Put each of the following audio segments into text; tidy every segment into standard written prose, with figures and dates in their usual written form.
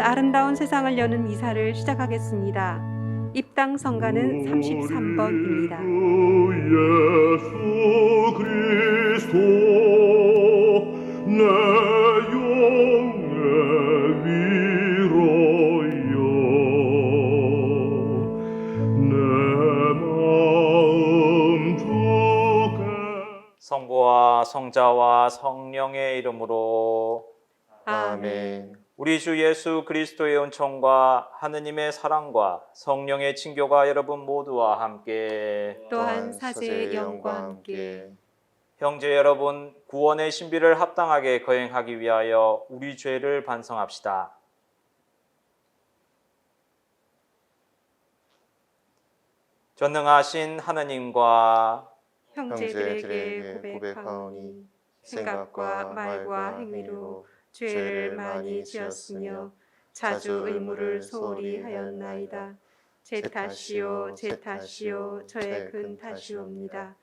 아름다운 세상을 여는 미사를 시작하겠습니다. 입당 성가는 33번입니다. 예수 그리스도 내 영의 위로여 내 마음 주께 성부와 성자와 성령의 이름으로 아멘. 우리 주 예수 그리스도의 은총과 하느님의 사랑과 성령의 친교가 여러분 모두와 함께 또한 사제의 영과 함께 형제 여러분, 구원의 신비를 합당하게 거행하기 위하여 우리 죄를 반성합시다. 전능하신 하느님과 형제들에게 고백하오니 생각과 말과 행위로 죄를 많이 지었으며 자주 의무를 소홀히 하였나이다. 제 탓이요 제 탓이요 저의 큰 탓이옵니다.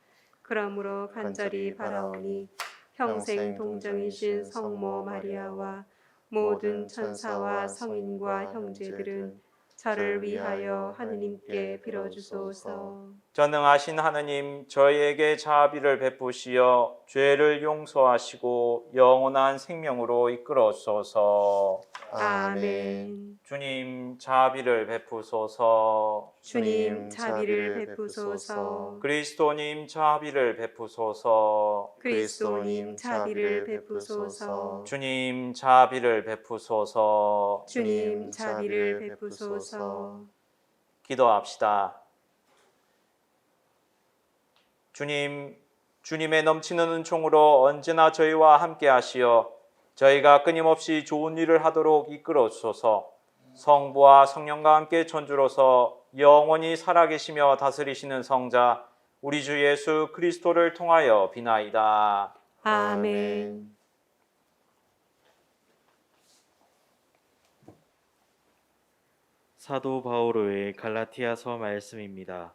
그러므로 간절히 바라오니 평생 동정이신 성모 마리아와 모든 천사와 성인과 형제들은 저를 위하여 하느님께 빌어주소서. 전능하신 하느님, 저희에게 자비를 베푸시어 죄를 용서하시고 영원한 생명으로 이끌어소서. 아멘. 주님, 자비를 베푸소서. 주님 자비를 베푸소서. 그리스도님, 자비를 베푸소서. 그리스도님 자비를 베푸소서. 주님, 자비를 베푸소서. 주님 자비를 베푸소서. 기도합시다. 주님, 주님의 넘치는 은총으로 언제나 저희와 함께 하시어 저희가 끊임없이 좋은 일을 하도록 이끌어 주소서. 성부와 성령과 함께 천주로서 영원히 살아계시며 다스리시는 성자 우리 주 예수 그리스도를 통하여 비나이다. 아멘. 사도 바오로의 갈라티아서 말씀입니다.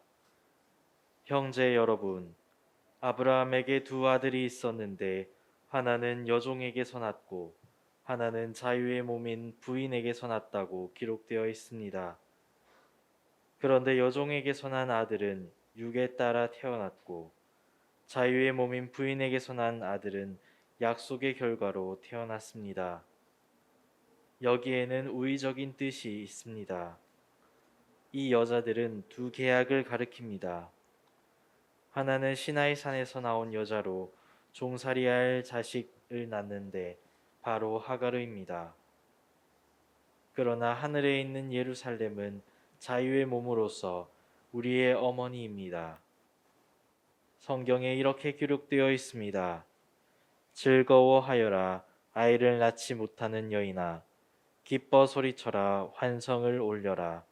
형제 여러분, 아브라함에게 두 아들이 있었는데 하나는 여종에게서 났고 하나는 자유의 몸인 부인에게서 났다고 기록되어 있습니다. 그런데 여종에게서 난 아들은 육에 따라 태어났고 자유의 몸인 부인에게서 난 아들은 약속의 결과로 태어났습니다. 여기에는 우의적인 뜻이 있습니다. 이 여자들은 두 계약을 가리킵니다. 하나는 시나이 산에서 나온 여자로 종살이할 자식을 낳는데 바로 하가르입니다. 그러나 하늘에 있는 예루살렘은 자유의 몸으로서 우리의 어머니입니다. 성경에 이렇게 기록되어 있습니다. 즐거워하여라 아이를 낳지 못하는 여인아, 기뻐 소리쳐라 환성을 올려라.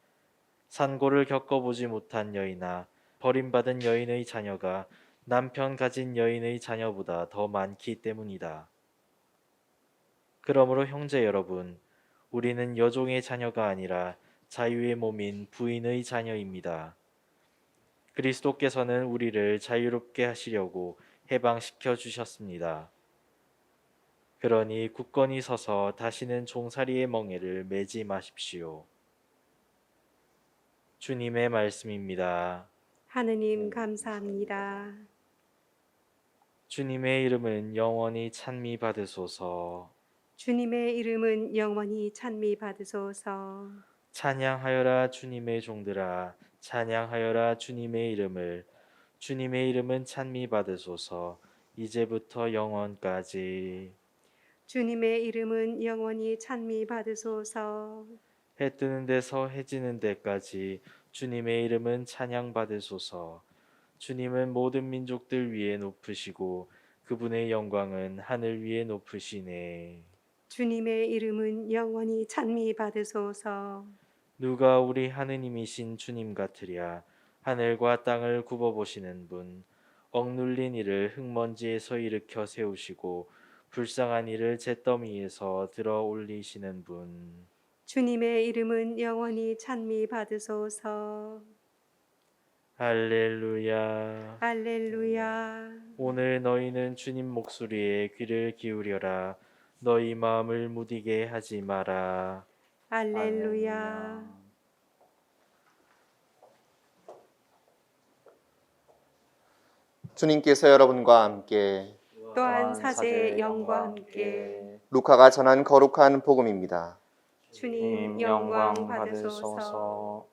산고를 겪어보지 못한 여인아, 버림받은 여인의 자녀가 남편 가진 여인의 자녀보다 더 많기 때문이다. 그러므로 형제 여러분, 우리는 여종의 자녀가 아니라 자유의 몸인 부인의 자녀입니다. 그리스도께서는 우리를 자유롭게 하시려고 해방시켜 주셨습니다. 그러니 굳건히 서서 다시는 종살이의 멍에를 매지 마십시오. 주님의 말씀입니다. 하느님 감사합니다. 주님의 이름은 영원히 찬미 받으소서. 주님의 이름은 영원히 찬미 받으소서. 찬양하여라 주님의 종들아, 찬양하여라 주님의 이름을. 주님의 이름은 찬미 받으소서. 이제부터 영원까지. 주님의 이름은 영원히 찬미 받으소서. 해 뜨는 데서 해 지는 데까지 주님의 이름은 찬양 받으소서. 주님은 모든 민족들 위에 높으시고 그분의 영광은 하늘 위에 높으시네. 주님의 이름은 영원히 찬미 받으소서. 누가 우리 하느님이신 주님 같으랴. 하늘과 땅을 굽어 보시는 분, 억눌린 이를 흙먼지에서 일으켜 세우시고 불쌍한 이를 잿더미에서 들어 올리시는 분. 주님의 이름은 영원히 찬미 받으소서. 할렐루야. 할렐루야. 오늘 너희는 주님 목소리에 귀를 기울여라. 너희 마음을 무디게 하지 마라. 할렐루야. 주님께서 여러분과 함께 또한 사제의 영과 함께 루카가 전한 거룩한 복음입니다. 주님 영광 받으소서.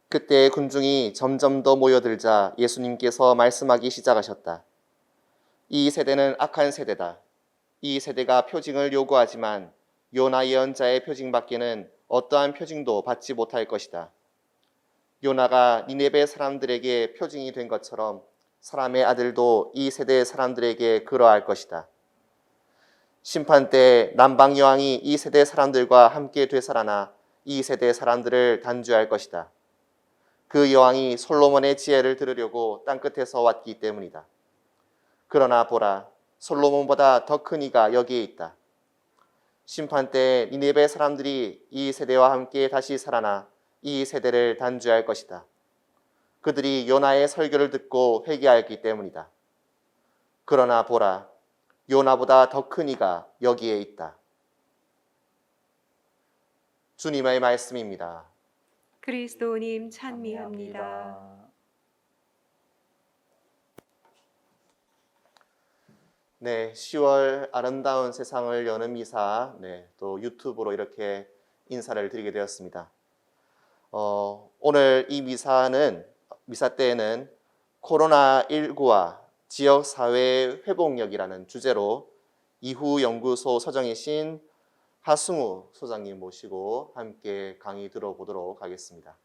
그때 군중이 점점 더 모여들자 예수님께서 말씀하기 시작하셨다. 이 세대는 악한 세대다. 이 세대가 표징을 요구하지만 요나 예언자의 표징밖에는 어떠한 표징도 받지 못할 것이다. 요나가 니네베 사람들에게 표징이 된 것처럼 사람의 아들도 이 세대의 사람들에게 그러할 것이다. 심판 때 남방 여왕이 이 세대 사람들과 함께 되살아나 이 세대 사람들을 단죄할 것이다. 그 여왕이 솔로몬의 지혜를 들으려고 땅끝에서 왔기 때문이다. 그러나 보라, 솔로몬보다 더 큰 이가 여기에 있다. 심판 때 니네베 사람들이 이 세대와 함께 다시 살아나 이 세대를 단죄할 것이다. 그들이 요나의 설교를 듣고 회개하였기 때문이다. 그러나 보라, 요나보다 더 큰 이가 여기에 있다. 주님의 말씀입니다. 그리스도님 찬미합니다. 네, 10월 아름다운 세상을 여는 미사, 또 유튜브로 이렇게 인사를 드리게 되었습니다. 오늘 이 미사 때에는 코로나19와 지역사회 회복력이라는 주제로 이후연구소 소장이신 하승우 소장님 모시고 함께 강의 들어보도록 하겠습니다.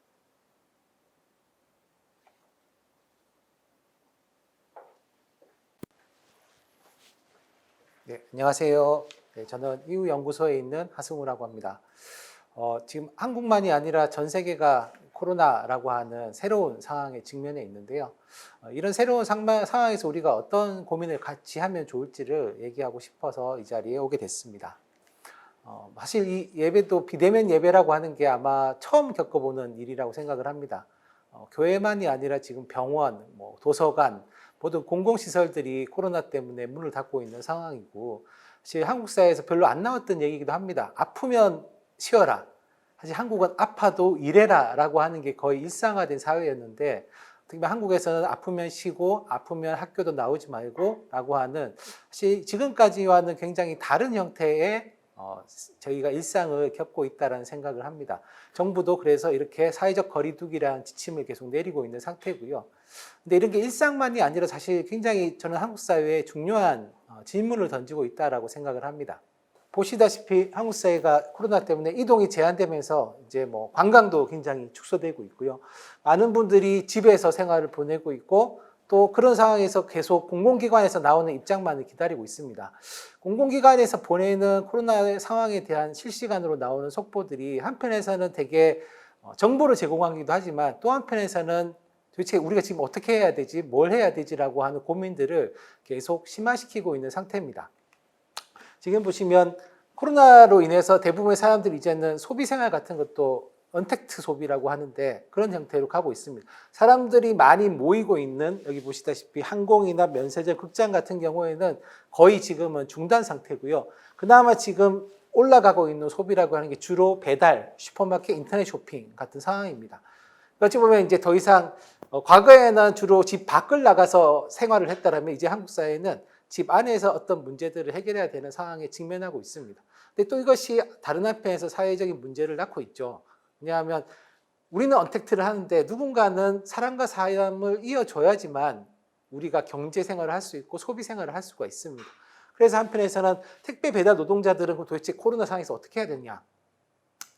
네, 안녕하세요. 네, 저는 이후연구소에 있는 하승우라고 합니다. 지금 한국만이 아니라 전 세계가 코로나라고 하는 새로운 상황에 직면해 있는데요. 이런 새로운 상황에서 우리가 어떤 고민을 같이 하면 좋을지를 얘기하고 싶어서 이 자리에 오게 됐습니다. 사실 이 예배도 비대면 예배라고 하는 게 아마 처음 겪어보는 일이라고 생각을 합니다. 교회만이 아니라 지금 병원, 도서관, 모든 공공시설들이 코로나 때문에 문을 닫고 있는 상황이고, 사실 한국 사회에서 별로 안 나왔던 얘기이기도 합니다. 아프면 쉬어라. 사실 한국은 아파도 일해라 라고 하는 게 거의 일상화된 사회였는데, 특히 한국에서는 아프면 쉬고 아프면 학교도 나오지 말고 라고 하는, 사실 지금까지와는 굉장히 다른 형태의 저희가 일상을 겪고 있다는 생각을 합니다. 정부도 그래서 이렇게 사회적 거리두기라는 지침을 계속 내리고 있는 상태고요. 근데 이런 게 일상만이 아니라 사실 굉장히 저는 한국 사회에 중요한 질문을 던지고 있다라고 생각을 합니다. 보시다시피 한국 사회가 코로나 때문에 이동이 제한되면서 이제 관광도 굉장히 축소되고 있고요. 많은 분들이 집에서 생활을 보내고 있고, 또 그런 상황에서 계속 공공기관에서 나오는 입장만을 기다리고 있습니다. 공공기관에서 보내는 코로나 상황에 대한 실시간으로 나오는 속보들이 한편에서는 되게 정보를 제공하기도 하지만, 또 한편에서는 도대체 우리가 지금 어떻게 해야 되지, 뭘 해야 되지라고 하는 고민들을 계속 심화시키고 있는 상태입니다. 지금 보시면 코로나로 인해서 대부분의 사람들이 이제는 소비생활 같은 것도 언택트 소비라고 하는데 그런 형태로 가고 있습니다. 사람들이 많이 모이고 있는, 여기 보시다시피 항공이나 면세점, 극장 같은 경우에는 거의 지금은 중단 상태고요. 그나마 지금 올라가고 있는 소비라고 하는 게 주로 배달, 슈퍼마켓, 인터넷 쇼핑 같은 상황입니다. 어찌 보면 이제 더 이상 과거에는 주로 집 밖을 나가서 생활을 했다면 이제 한국 사회는 집 안에서 어떤 문제들을 해결해야 되는 상황에 직면하고 있습니다. 근데 또 이것이 다른 한편에서 사회적인 문제를 낳고 있죠. 왜냐하면 우리는 언택트를 하는데 누군가는 사람과 사람을 이어줘야지만 우리가 경제 생활을 할 수 있고 소비 생활을 할 수가 있습니다. 그래서 한편에서는 택배 배달 노동자들은 도대체 코로나 상황에서 어떻게 해야 되냐.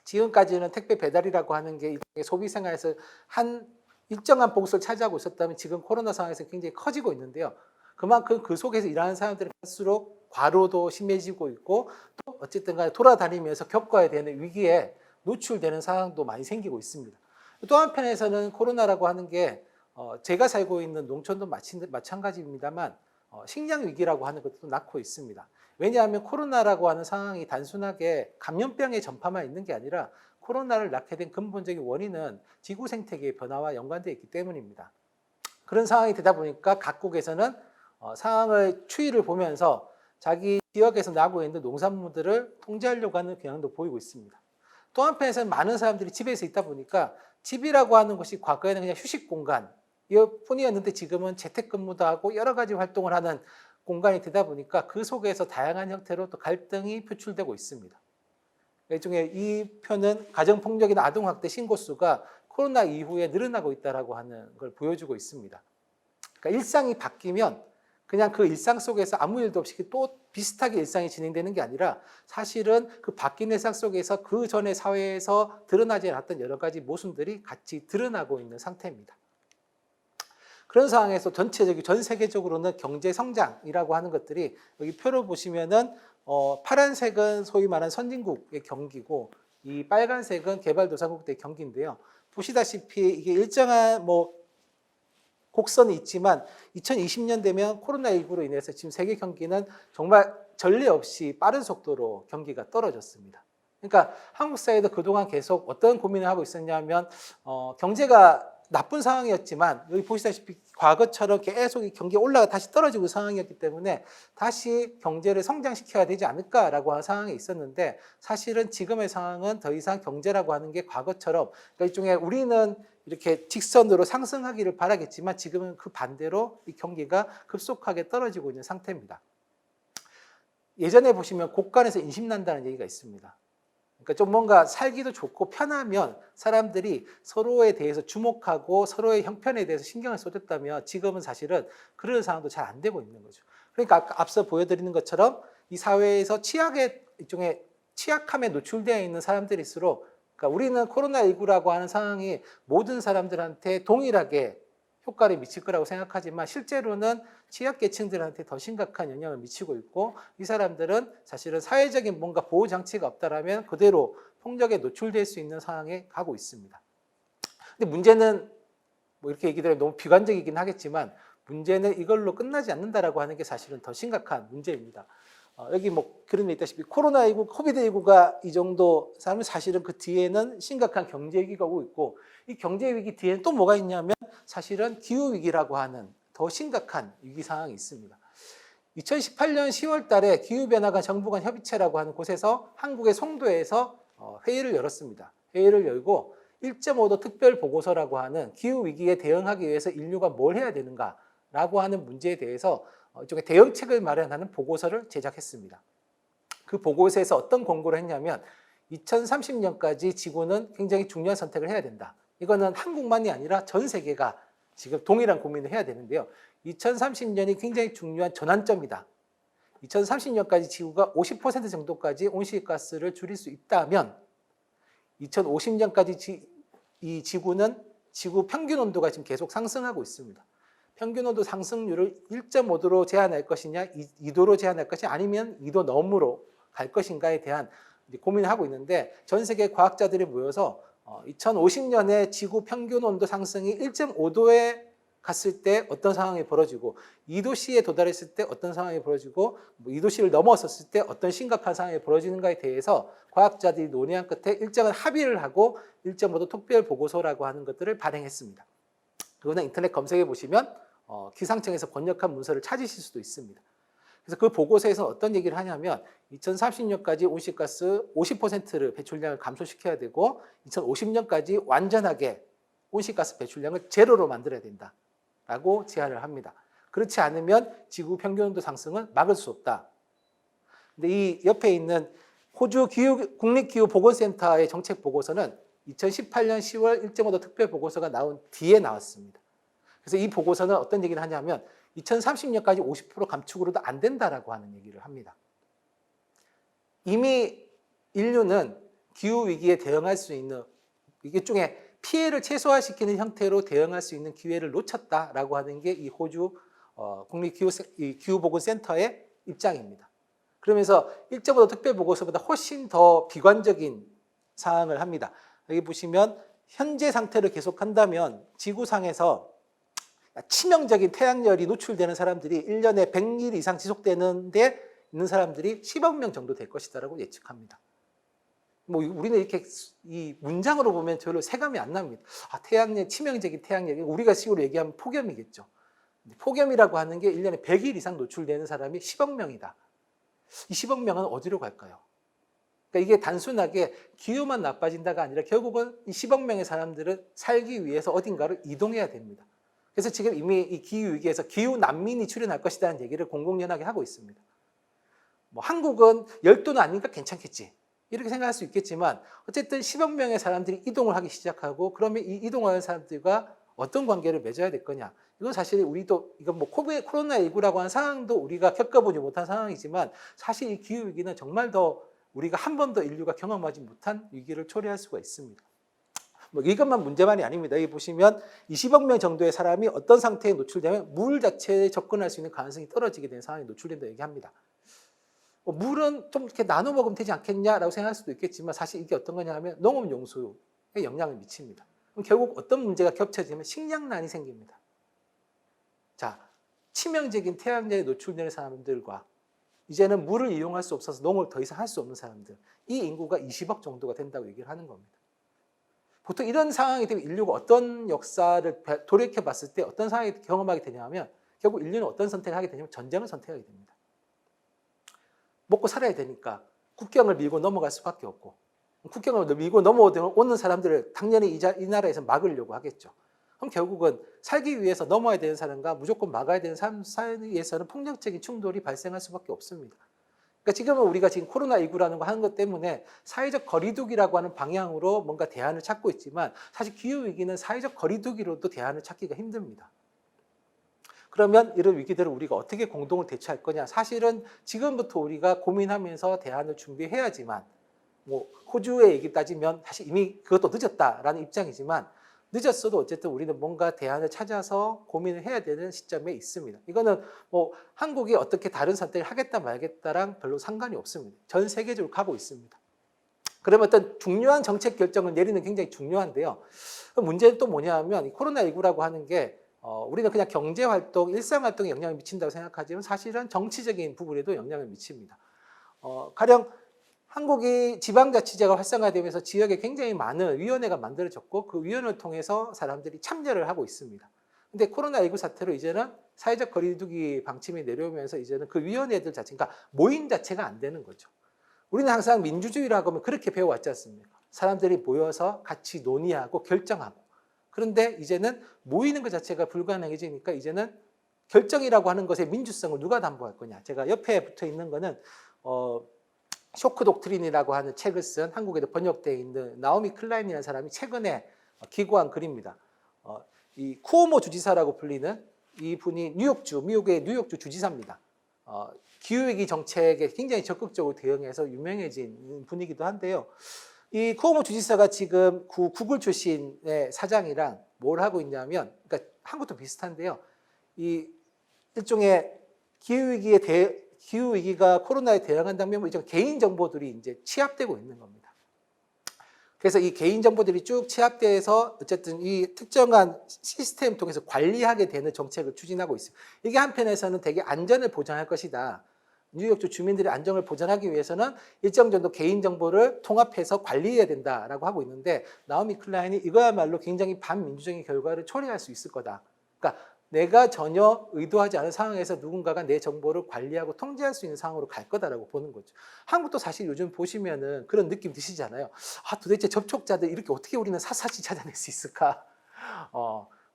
지금까지는 택배 배달이라고 하는 게 일종의 소비 생활에서 한 일정한 봉수를 차지하고 있었다면 지금 코로나 상황에서 굉장히 커지고 있는데요. 그만큼 그 속에서 일하는 사람들은 갈수록 과로도 심해지고 있고, 또 어쨌든 간에 돌아다니면서 겪어야 되는 위기에 노출되는 상황도 많이 생기고 있습니다. 또 한편에서는 코로나라고 하는 게 제가 살고 있는 농촌도 마찬가지입니다만 식량 위기라고 하는 것도 낳고 있습니다. 왜냐하면 코로나라고 하는 상황이 단순하게 감염병의 전파만 있는 게 아니라 코로나를 낳게 된 근본적인 원인은 지구 생태계의 변화와 연관되어 있기 때문입니다. 그런 상황이 되다 보니까 각국에서는 상황을 추이를 보면서 자기 지역에서 나고 있는 농산물들을 통제하려고 하는 경향도 보이고 있습니다. 또 한편에서는 많은 사람들이 집에서 있다 보니까 집이라고 하는 것이 과거에는 그냥 휴식 공간 뿐이었는데 지금은 재택근무도 하고 여러 가지 활동을 하는 공간이 되다 보니까 그 속에서 다양한 형태로 또 갈등이 표출되고 있습니다. 일종의 이 표는 가정폭력이나 아동학대 신고수가 코로나 이후에 늘어나고 있다고 하는 걸 보여주고 있습니다. 그러니까 일상이 바뀌면 그냥 그 일상 속에서 아무 일도 없이 또 비슷하게 일상이 진행되는 게 아니라 사실은 그 바뀐 일상 속에서 그 전에 사회에서 드러나지 않았던 여러 가지 모순들이 같이 드러나고 있는 상태입니다. 그런 상황에서 전체적인 전 세계적으로는 경제 성장이라고 하는 것들이 여기 표로 보시면은 파란색은 소위 말하는 선진국의 경기고 이 빨간색은 개발도상국들의 경기인데요. 보시다시피 이게 일정한 곡선이 있지만 2020년 되면 코로나19로 인해서 지금 세계 경기는 정말 전례 없이 빠른 속도로 경기가 떨어졌습니다. 그러니까 한국 사회도 그동안 계속 어떤 고민을 하고 있었냐면 경제가 나쁜 상황이었지만 여기 보시다시피 과거처럼 계속 이 경기가 올라가 다시 떨어지고 상황이었기 때문에 다시 경제를 성장시켜야 되지 않을까라고 하는 상황에 있었는데 사실은 지금의 상황은 더 이상 경제라고 하는 게 과거처럼 그러니까 일종의 우리는 이렇게 직선으로 상승하기를 바라겠지만 지금은 그 반대로 이 경기가 급속하게 떨어지고 있는 상태입니다. 예전에 보시면 곳간에서 인심난다는 얘기가 있습니다. 그러니까 좀 뭔가 살기도 좋고 편하면 사람들이 서로에 대해서 주목하고 서로의 형편에 대해서 신경을 쏟았다면 지금은 사실은 그런 상황도 잘 안 되고 있는 거죠. 그러니까 아까 앞서 보여드리는 것처럼 이 사회에서 일종의 취약함에 노출되어 있는 사람들일수록 그러니까 우리는 코로나19라고 하는 상황이 모든 사람들한테 동일하게 효과를 미칠 거라고 생각하지만 실제로는 취약계층들한테 더 심각한 영향을 미치고 있고 이 사람들은 사실은 사회적인 뭔가 보호장치가 없다라면 그대로 폭력에 노출될 수 있는 상황에 가고 있습니다. 근데 문제는 이렇게 얘기하면 너무 비관적이긴 하겠지만 문제는 이걸로 끝나지 않는다라고 하는 게 사실은 더 심각한 문제입니다. 여기 그런 데 있다시피 코로나19, 코비드19가 이 정도 사람은 사실은 그 뒤에는 심각한 경제 위기가 오고 있고 이 경제 위기 뒤에는 또 뭐가 있냐면 사실은 기후 위기라고 하는 더 심각한 위기 상황이 있습니다. 2018년 10월 달에 기후변화가 정부 간 협의체라고 하는 곳에서 한국의 송도에서 회의를 열었습니다. 회의를 열고 1.5도 특별 보고서라고 하는 기후 위기에 대응하기 위해서 인류가 뭘 해야 되는가라고 하는 문제에 대해서 일종의 대응책을 마련하는 보고서를 제작했습니다. 그 보고서에서 어떤 권고를 했냐면 2030년까지 지구는 굉장히 중요한 선택을 해야 된다. 이거는 한국만이 아니라 전 세계가 지금 동일한 고민을 해야 되는데요. 2030년이 굉장히 중요한 전환점이다. 2030년까지 지구가 50% 정도까지 온실가스를 줄일 수 있다면 2050년까지 이 지구는 지구 평균 온도가 지금 계속 상승하고 있습니다. 평균 온도 상승률을 1.5도로 제한할 것이냐, 2도로 제한할 것이냐, 아니면 2도 너머로 갈 것인가에 대한 고민을 하고 있는데 전 세계 과학자들이 모여서 2050년에 지구 평균 온도 상승이 1.5도에 갔을 때 어떤 상황이 벌어지고 2도씨에 도달했을 때 어떤 상황이 벌어지고 2도씨를 넘어섰을 때 어떤 심각한 상황이 벌어지는가에 대해서 과학자들이 논의한 끝에 일정한 합의를 하고 1.5도 특별 보고서라고 하는 것들을 발행했습니다. 그거는 인터넷 검색해 보시면 기상청에서 번역한 문서를 찾으실 수도 있습니다. 그래서 그 보고서에서 어떤 얘기를 하냐면 2030년까지 온실가스 50%를 배출량을 감소시켜야 되고 2050년까지 완전하게 온실가스 배출량을 제로로 만들어야 된다라고 제안을 합니다. 그렇지 않으면 지구 평균온도 상승을 막을 수 없다. 근데 이 옆에 있는 호주 국립기후보건센터의 정책 보고서는 2018년 10월 1.5도 특별 보고서가 나온 뒤에 나왔습니다. 그래서 이 보고서는 어떤 얘기를 하냐면 2030년까지 50% 감축으로도 안 된다라고 하는 얘기를 합니다. 이미 인류는 기후위기에 대응할 수 있는 일종의 피해를 최소화시키는 형태로 대응할 수 있는 기회를 놓쳤다라고 하는 게 이 호주 국립기후보건센터의 입장입니다. 그러면서 1.5도 특별보고서보다 훨씬 더 비관적인 사항을 합니다. 여기 보시면 현재 상태를 계속한다면 지구상에서 치명적인 태양열이 노출되는 사람들이 1년에 100일 이상 지속되는 데 있는 사람들이 10억 명 정도 될 것이다라고 예측합니다. 우리는 이렇게 이 문장으로 보면 별로 세감이 안 납니다. 태양열, 치명적인 태양열이 우리가 식으로 얘기하면 폭염이겠죠. 폭염이라고 하는 게 1년에 100일 이상 노출되는 사람이 10억 명이다. 이 10억 명은 어디로 갈까요? 그러니까 이게 단순하게 기후만 나빠진다가 아니라 결국은 이 10억 명의 사람들은 살기 위해서 어딘가로 이동해야 됩니다. 그래서 지금 이미 이 기후위기에서 기후 난민이 출현할 것이라는 얘기를 공공연하게 하고 있습니다. 뭐 한국은 열도는 아니니까 괜찮겠지, 이렇게 생각할 수 있겠지만 어쨌든 10억 명의 사람들이 이동을 하기 시작하고 그러면 이 이동하는 사람들과 어떤 관계를 맺어야 될 거냐. 이건 사실 우리도 이건 뭐 코로나19라고 하는 상황도 우리가 겪어보지 못한 상황이지만 사실 이 기후위기는 정말 더 우리가 한 번도 인류가 경험하지 못한 위기를 초래할 수가 있습니다. 뭐 이것만 문제만이 아닙니다. 여기 보시면 20억 명 정도의 사람이 어떤 상태에 노출되면 물 자체에 접근할 수 있는 가능성이 떨어지게 되는 상황에 노출된다 얘기합니다. 물은 좀 이렇게 나눠 먹으면 되지 않겠냐라고 생각할 수도 있겠지만 사실 이게 어떤 거냐 하면 농업용수에 영향을 미칩니다. 그럼 결국 어떤 문제가 겹쳐지면 식량난이 생깁니다. 자, 치명적인 태양열에 노출되는 사람들과 이제는 물을 이용할 수 없어서 농업을 더 이상 할 수 없는 사람들, 이 인구가 20억 정도가 된다고 얘기를 하는 겁니다. 보통 이런 상황이 되면 인류가 어떤 역사를 돌이켜 봤을 때 어떤 상황을 경험하게 되냐면 결국 인류는 어떤 선택을 하게 되냐면 전쟁을 선택하게 됩니다. 먹고 살아야 되니까 국경을 밀고 넘어갈 수밖에 없고, 국경을 밀고 넘어오는 사람들을 당연히 이 나라에서 막으려고 하겠죠. 그럼 결국은 살기 위해서 넘어야 되는 사람과 무조건 막아야 되는 사람 사이에서는 폭력적인 충돌이 발생할 수밖에 없습니다. 그러니까 지금은 우리가 지금 코로나19라는 거 하는 것 때문에 사회적 거리두기라고 하는 방향으로 뭔가 대안을 찾고 있지만 사실 기후위기는 사회적 거리두기로도 대안을 찾기가 힘듭니다. 그러면 이런 위기들을 우리가 어떻게 공동으로 대처할 거냐. 사실은 지금부터 우리가 고민하면서 대안을 준비해야지만, 뭐 호주의 얘기 따지면 사실 이미 그것도 늦었다라는 입장이지만 늦었어도 어쨌든 우리는 뭔가 대안을 찾아서 고민을 해야 되는 시점에 있습니다. 이거는 뭐 한국이 어떻게 다른 선택을 하겠다 말겠다랑 별로 상관이 없습니다. 전 세계적으로 가고 있습니다. 그러면 어떤 중요한 정책 결정을 내리는 게 굉장히 중요한데요. 문제는 또 뭐냐 하면 이 코로나19라고 하는 게 우리는 그냥 경제활동, 일상활동에 영향을 미친다고 생각하지만 사실은 정치적인 부분에도 영향을 미칩니다. 가령 한국이 지방자치제가 활성화되면서 지역에 굉장히 많은 위원회가 만들어졌고 그 위원회를 통해서 사람들이 참여를 하고 있습니다. 근데 코로나19 사태로 이제는 사회적 거리두기 방침이 내려오면서 이제는 그 위원회들 자체, 그러니까 모임 자체가 안 되는 거죠. 우리는 항상 민주주의라고 하면 그렇게 배워왔지 않습니까? 사람들이 모여서 같이 논의하고 결정하고. 그런데 이제는 모이는 것 자체가 불가능해지니까 이제는 결정이라고 하는 것의 민주성을 누가 담보할 거냐. 제가 옆에 붙어 있는 거는 쇼크 독트린이라고 하는 책을 쓴 한국에도 번역되어 있는 나오미 클라인이라는 사람이 최근에 기고한 글입니다. 이 쿠오모 주지사라고 불리는 이 분이 미국의 뉴욕주 주지사입니다. 기후위기 정책에 굉장히 적극적으로 대응해서 유명해진 분이기도 한데요. 이 쿠오모 주지사가 지금 구글 출신의 사장이랑 뭘 하고 있냐면, 그러니까 한국도 비슷한데요. 이 일종의 기후위기가 코로나에 대응한다면 이제 개인 정보들이 이제 취합되고 있는 겁니다. 그래서 이 개인 정보들이 쭉 취합돼서 어쨌든 이 특정한 시스템 통해서 관리하게 되는 정책을 추진하고 있습니다. 이게 한편에서는 되게 안전을 보장할 것이다. 뉴욕주 주민들의 안정을 보장하기 위해서는 일정 정도 개인 정보를 통합해서 관리해야 된다라고 하고 있는데, 나오미 클라인이 이거야말로 굉장히 반민주적인 결과를 초래할 수 있을 거다. 그러니까 내가 전혀 의도하지 않은 상황에서 누군가가 내 정보를 관리하고 통제할 수 있는 상황으로 갈 거다라고 보는 거죠. 한국도 사실 요즘 보시면은 그런 느낌 드시잖아요. 도대체 접촉자들 이렇게 어떻게 우리는 사사시 찾아낼 수 있을까?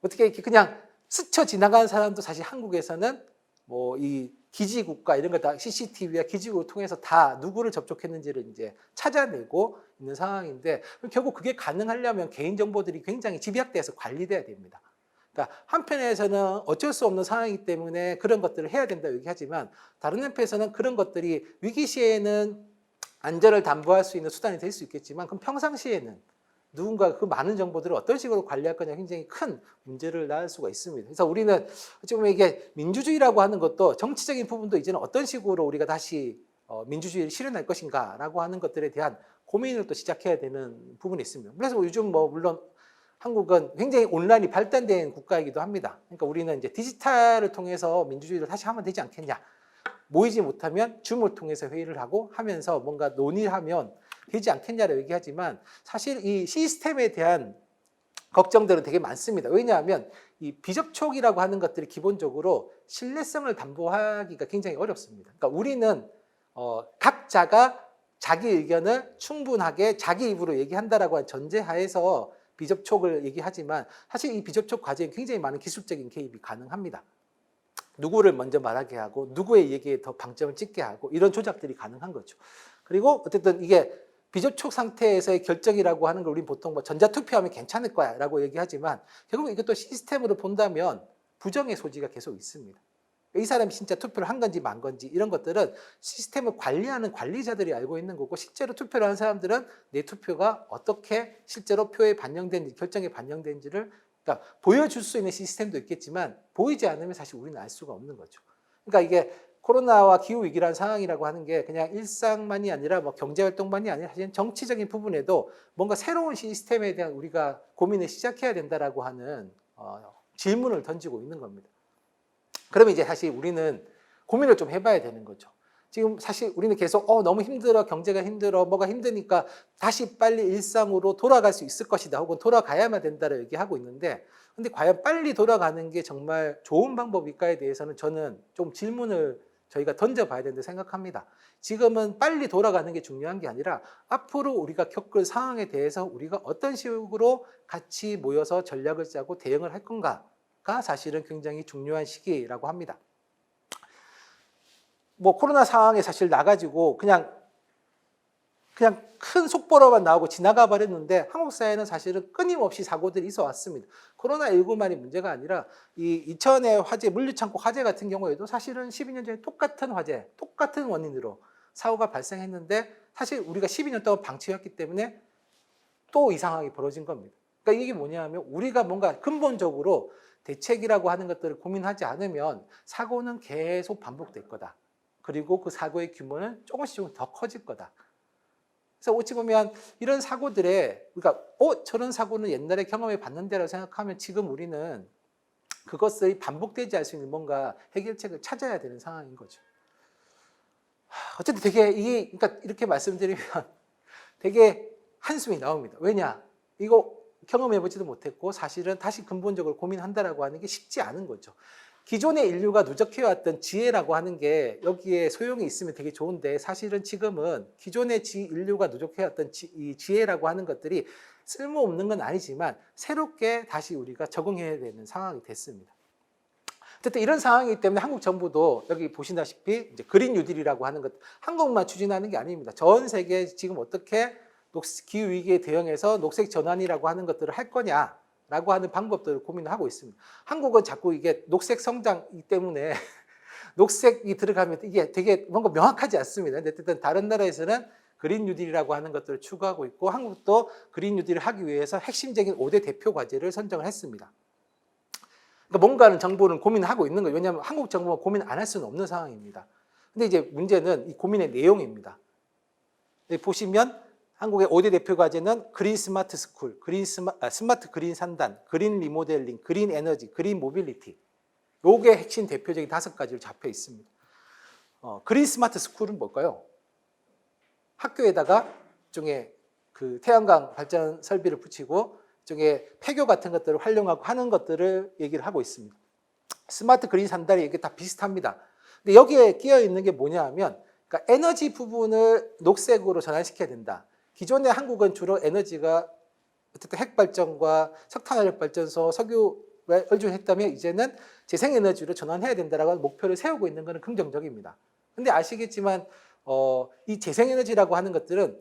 어떻게 이렇게 그냥 스쳐 지나가는 사람도 사실 한국에서는 뭐 이 기지국가 이런 거 다 CCTV와 기지국을 통해서 다 누구를 접촉했는지를 이제 찾아내고 있는 상황인데, 결국 그게 가능하려면 개인 정보들이 굉장히 집약돼서 관리돼야 됩니다. 그러니까 한편에서는 어쩔 수 없는 상황이기 때문에 그런 것들을 해야 된다고 얘기하지만, 다른 한편에서는 그런 것들이 위기 시에는 안전을 담보할 수 있는 수단이 될 수 있겠지만, 그럼 평상시에는 누군가 그 많은 정보들을 어떤 식으로 관리할 거냐 굉장히 큰 문제를 낳을 수가 있습니다. 그래서 우리는 어찌 보면 이게 민주주의라고 하는 것도 정치적인 부분도 이제는 어떤 식으로 우리가 다시 민주주의를 실현할 것인가라고 하는 것들에 대한 고민을 또 시작해야 되는 부분이 있습니다. 그래서 요즘 뭐 물론 한국은 굉장히 온라인이 발달된 국가이기도 합니다. 그러니까 우리는 이제 디지털을 통해서 민주주의를 다시 하면 되지 않겠냐. 모이지 못하면 줌을 통해서 회의를 하고 하면서 뭔가 논의를 하면 되지 않겠냐라고 얘기하지만, 사실 이 시스템에 대한 걱정들은 되게 많습니다. 왜냐하면 이 비접촉이라고 하는 것들이 기본적으로 신뢰성을 담보하기가 굉장히 어렵습니다. 그러니까 우리는 각자가 자기 의견을 충분하게 자기 입으로 얘기한다라고 한 전제하에서 비접촉을 얘기하지만 사실 이 비접촉 과정에 굉장히 많은 기술적인 개입이 가능합니다. 누구를 먼저 말하게 하고 누구의 얘기에 더 방점을 찍게 하고 이런 조작들이 가능한 거죠. 그리고 어쨌든 이게 비접촉 상태에서의 결정이라고 하는 걸 우리는 보통 뭐 전자투표하면 괜찮을 거야 라고 얘기하지만 결국 이것도 시스템으로 본다면 부정의 소지가 계속 있습니다. 이 사람이 진짜 투표를 한 건지 만 건지 이런 것들은 시스템을 관리하는 관리자들이 알고 있는 거고 실제로 투표를 한 사람들은 내 투표가 어떻게 실제로 표에 반영된지 결정에 반영된지를 그러니까 보여줄 수 있는 시스템도 있겠지만 보이지 않으면 사실 우리는 알 수가 없는 거죠. 그러니까 이게 코로나와 기후위기라는 상황이라고 하는 게 그냥 일상만이 아니라 뭐 경제활동만이 아니라 사실 정치적인 부분에도 뭔가 새로운 시스템에 대한 우리가 고민을 시작해야 된다라고 하는 질문을 던지고 있는 겁니다. 그러면 이제 사실 우리는 고민을 좀 해봐야 되는 거죠. 지금 사실 우리는 계속 너무 힘들어, 경제가 힘들어, 뭐가 힘드니까 다시 빨리 일상으로 돌아갈 수 있을 것이다 혹은 돌아가야만 된다를 얘기하고 있는데 근데 과연 빨리 돌아가는 게 정말 좋은 방법일까에 대해서는 저는 좀 질문을 저희가 던져봐야 된다고 생각합니다. 지금은 빨리 돌아가는 게 중요한 게 아니라 앞으로 우리가 겪을 상황에 대해서 우리가 어떤 식으로 같이 모여서 전략을 짜고 대응을 할 건가가 사실은 굉장히 중요한 시기라고 합니다. 뭐 코로나 상황에 사실 나가지고 그냥 큰 속보로만 나오고 지나가 버렸는데 한국 사회는 사실은 끊임없이 사고들이 있어 왔습니다. 코로나19만이 문제가 아니라 이 이천의 화재, 물류창고 화재 같은 경우에도 사실은 12년 전에 똑같은 화재, 똑같은 원인으로 사고가 발생했는데 사실 우리가 12년 동안 방치했기 때문에 또 이 상황이 벌어진 겁니다. 그러니까 이게 뭐냐면 우리가 뭔가 근본적으로 대책이라고 하는 것들을 고민하지 않으면 사고는 계속 반복될 거다. 그리고 그 사고의 규모는 조금씩 더 커질 거다. 그래서 어찌 보면 이런 사고들에 그러니까 저런 사고는 옛날에 경험해 봤는데라고 생각하면 지금 우리는 그것을 반복되지 않을 수 있는 뭔가 해결책을 찾아야 되는 상황인 거죠. 어쨌든 되게 이게 그러니까 이렇게 말씀드리면 되게 한숨이 나옵니다. 왜냐? 이거 경험해 보지도 못했고 사실은 다시 근본적으로 고민한다라고 하는 게 쉽지 않은 거죠. 기존의 인류가 누적해왔던 지혜라고 하는 게 여기에 소용이 있으면 되게 좋은데 사실은 지금은 기존의 인류가 누적해왔던 이 지혜라고 하는 것들이 쓸모없는 건 아니지만 새롭게 다시 우리가 적응해야 되는 상황이 됐습니다. 어쨌든 이런 상황이기 때문에 한국 정부도 여기 보시다시피 이제 그린 뉴딜이라고 하는 것 한국만 추진하는 게 아닙니다. 전 세계에 지금 어떻게 기후위기에 대응해서 녹색 전환이라고 하는 것들을 할 거냐 라고 하는 방법들을 고민하고 있습니다. 한국은 자꾸 이게 녹색 성장이기 때문에 녹색이 들어가면 이게 되게 뭔가 명확하지 않습니다. 근데 어쨌든 다른 나라에서는 그린 뉴딜이라고 하는 것들을 추구하고 있고 한국도 그린 뉴딜을 하기 위해서 핵심적인 5대 대표 과제를 선정을 했습니다. 그러니까 뭔가는 정부는 고민하고 있는 거예요. 왜냐하면 한국 정부가 고민 안 할 수는 없는 상황입니다. 근데 이제 문제는 이 고민의 내용입니다. 여기 보시면 한국의 5대 대표 과제는 그린 스마트 스쿨, 스마트 그린 산단, 그린 리모델링, 그린 에너지, 그린 모빌리티. 요게 핵심 대표적인 5가지로 잡혀 있습니다. 그린 스마트 스쿨은 뭘까요? 학교에다가 일종의 그 태양광 발전 설비를 붙이고 일종의 폐교 같은 것들을 활용하고 하는 것들을 얘기를 하고 있습니다. 스마트 그린 산단이 이게 다 비슷합니다. 근데 여기에 끼어 있는 게 뭐냐 하면 그러니까 에너지 부분을 녹색으로 전환시켜야 된다. 기존에 한국은 주로 에너지가 어쨌든 핵발전과 석탄화력발전소, 석유에 의존했다면 이제는 재생에너지로 전환해야 된다라고 하는 목표를 세우고 있는 것은 긍정적입니다. 근데 아시겠지만 이 재생에너지라고 하는 것들은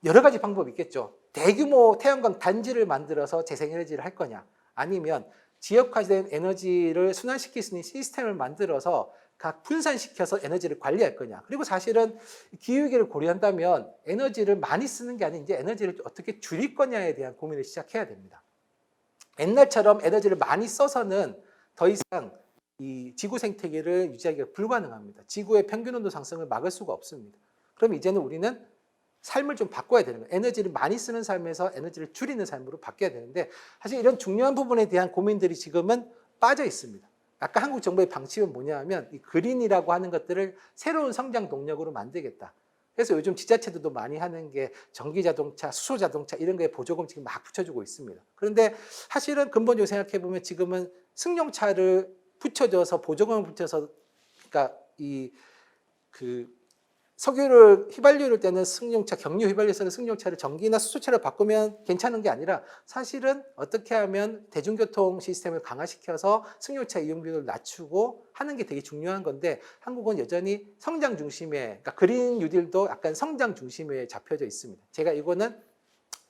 여러 가지 방법이 있겠죠. 대규모 태양광 단지를 만들어서 재생에너지를 할 거냐 아니면 지역화된 에너지를 순환시킬 수 있는 시스템을 만들어서 각 분산시켜서 에너지를 관리할 거냐. 그리고 사실은 기후위기를 고려한다면 에너지를 많이 쓰는 게 아닌 이제 에너지를 어떻게 줄일 거냐에 대한 고민을 시작해야 됩니다. 옛날처럼 에너지를 많이 써서는 더 이상 이 지구 생태계를 유지하기가 불가능합니다. 지구의 평균 온도 상승을 막을 수가 없습니다. 그럼 이제는 우리는 삶을 좀 바꿔야 되는 거예요. 에너지를 많이 쓰는 삶에서 에너지를 줄이는 삶으로 바뀌어야 되는데 사실 이런 중요한 부분에 대한 고민들이 지금은 빠져 있습니다. 아까 한국 정부의 방침은 뭐냐 하면 이 그린이라고 하는 것들을 새로운 성장 동력으로 만들겠다. 그래서 요즘 지자체들도 많이 하는 게 전기자동차, 수소자동차 이런 거에 보조금 지금 막 붙여주고 있습니다. 그런데 사실은 근본적으로 생각해 보면 지금은 승용차를 붙여줘서 보조금을 붙여서 그러니까 석유를 휘발유를 떼는 승용차, 경유 휘발유 쓰는 승용차를 전기나 수소차로 바꾸면 괜찮은 게 아니라 사실은 어떻게 하면 대중교통 시스템을 강화시켜서 승용차 이용비를 낮추고 하는 게 되게 중요한 건데 한국은 여전히 성장 중심에, 그러니까 그린 뉴딜도 약간 성장 중심에 잡혀져 있습니다. 제가 이거는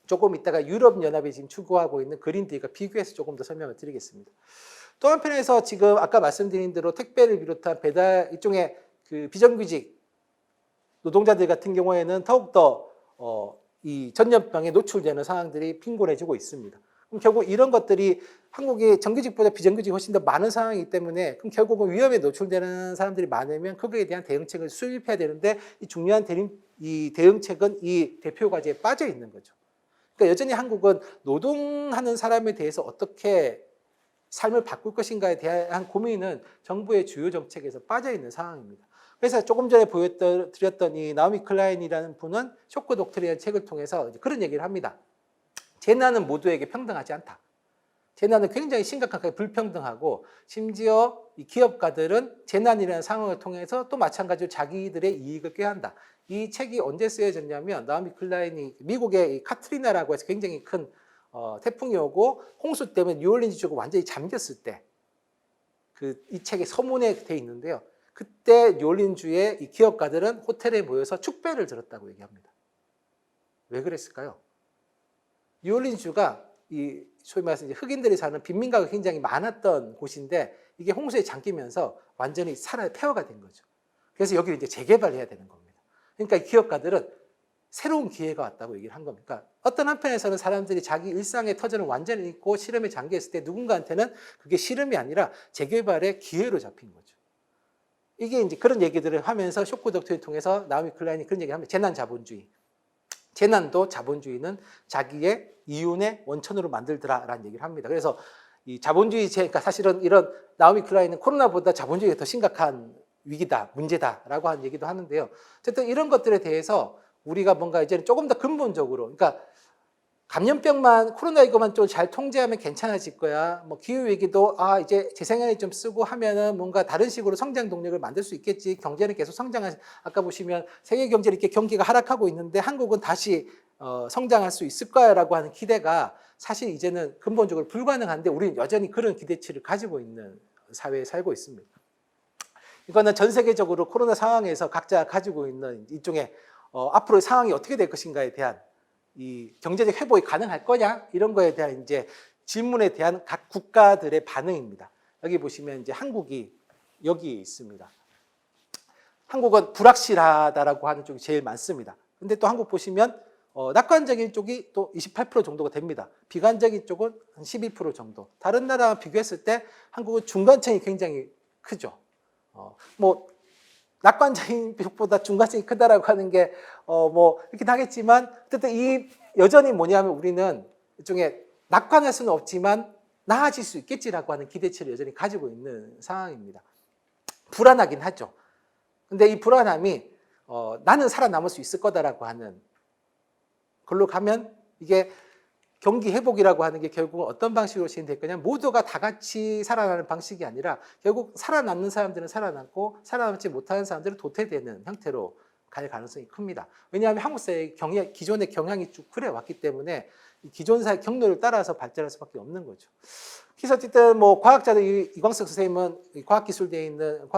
조금 이따가 유럽연합이 지금 추구하고 있는 그린딜과 비교해서 조금 더 설명을 드리겠습니다. 또 한편에서 지금 아까 말씀드린 대로 택배를 비롯한 배달 일종의 그 비정규직 노동자들 같은 경우에는 더욱더 이 전염병에 노출되는 상황들이 빈곤해지고 있습니다. 그럼 결국 이런 것들이 한국이 정규직보다 비정규직이 훨씬 더 많은 상황이기 때문에 그럼 결국은 위험에 노출되는 사람들이 많으면 거기에 대한 대응책을 수립해야 되는데 이 중요한 이 대응책은 이 대표 과제에 빠져 있는 거죠. 그러니까 여전히 한국은 노동하는 사람에 대해서 어떻게 삶을 바꿀 것인가에 대한 고민은 정부의 주요 정책에서 빠져 있는 상황입니다. 그래서 조금 전에 드렸던 이 나오미 클라인이라는 분은 쇼크 독트린의 책을 통해서 그런 얘기를 합니다. 재난은 모두에게 평등하지 않다. 재난은 굉장히 심각하게 불평등하고 심지어 이 기업가들은 재난이라는 상황을 통해서 또 마찬가지로 자기들의 이익을 꾀한다. 이 책이 언제 쓰여졌냐면 나오미 클라인이 미국의 이 카트리나라고 해서 굉장히 큰 태풍이 오고 홍수 때문에 뉴올리언즈 주가 완전히 잠겼을 때 이 책에 서문에 돼 있는데요. 그때 뉴올리언즈의 이 기업가들은 호텔에 모여서 축배를 들었다고 얘기합니다. 왜 그랬을까요? 뉴올리언즈가 이 소위 말해서 흑인들이 사는 빈민가가 굉장히 많았던 곳인데 이게 홍수에 잠기면서 완전히 폐허가 된 거죠. 그래서 여기를 이제 재개발해야 되는 겁니다. 그러니까 이 기업가들은 새로운 기회가 왔다고 얘기를 한 겁니다. 어떤 한편에서는 사람들이 자기 일상의 터전을 완전히 잊고 시름에 잠겨있을 때 누군가한테는 그게 시름이 아니라 재개발의 기회로 잡힌 거죠. 이게 이제 그런 얘기들을 하면서 쇼크 독트린을 통해서 나오미 클라인이 그런 얘기를 합니다. 재난 자본주의. 재난도 자본주의는 자기의 이윤의 원천으로 만들더라라는 얘기를 합니다. 그래서 이 자본주의, 그러니까 사실은 이런 나오미 클라인은 코로나보다 자본주의가 더 심각한 위기다, 문제다라고 하는 얘기도 하는데요. 어쨌든 이런 것들에 대해서 우리가 뭔가 이제는 조금 더 근본적으로, 그러니까 감염병만 코로나19만 좀 잘 통제하면 괜찮아질 거야. 뭐 기후 위기도 이제 재생에너지 좀 쓰고 하면은 뭔가 다른 식으로 성장 동력을 만들 수 있겠지. 경제는 계속 아까 보시면 세계 경제는 이렇게 경기가 하락하고 있는데 한국은 다시 성장할 수 있을 거야라고 하는 기대가 사실 이제는 근본적으로 불가능한데 우리는 여전히 그런 기대치를 가지고 있는 사회에 살고 있습니다. 이거는 전 세계적으로 코로나 상황에서 각자 가지고 있는 일종의 앞으로의 상황이 어떻게 될 것인가에 대한 이 경제적 회복이 가능할 거냐 이런 거에 대한 이제 질문에 대한 각 국가들의 반응입니다. 여기 보시면 이제 한국이 여기에 있습니다. 한국은 불확실하다라고 하는 쪽이 제일 많습니다. 근데 또 한국 보시면 낙관적인 쪽이 또 28% 정도가 됩니다. 비관적인 쪽은 한 12% 정도. 다른 나라와 비교했을 때 한국은 중간층이 굉장히 크죠. 뭐 낙관적인 쪽보다 중간층이 크다라고 하는 게 뭐 이렇긴 하겠지만 어쨌든 이 여전히 뭐냐면 우리는 일종의 낙관할 수는 없지만 나아질 수 있겠지라고 하는 기대치를 여전히 가지고 있는 상황입니다. 불안하긴 하죠. 근데 이 불안함이 나는 살아남을 수 있을 거다라고 하는 걸로 가면 이게 경기 회복이라고 하는 게 결국 어떤 방식으로 진행될 거냐, 모두가 다 같이 살아나는 방식이 아니라 결국 살아남는 사람들은 살아남고 살아남지 못하는 사람들은 도태되는 형태로 갈 가능성이 큽니다. 왜냐하면 한국 사회의 기존의 경향이 쭉 그래왔기 때문에 기존 사회 경로를 따라서 발전할 수밖에 없는 거죠. 그래서 어쨌든 뭐 과학자들 이광석 선생님은 과학기술대에 있는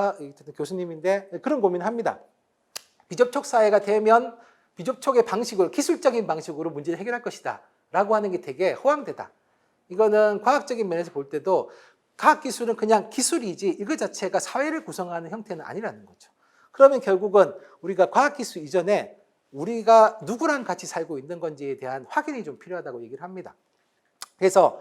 교수님인데 그런 고민을 합니다. 비접촉 사회가 되면 비접촉의 방식으로 기술적인 방식으로 문제를 해결할 것이다 라고 하는 게 되게 허황되다. 이거는 과학적인 면에서 볼 때도 과학기술은 그냥 기술이지 이거 자체가 사회를 구성하는 형태는 아니라는 거죠. 그러면 결국은 우리가 과학기술 이전에 우리가 누구랑 같이 살고 있는 건지에 대한 확인이 좀 필요하다고 얘기를 합니다. 그래서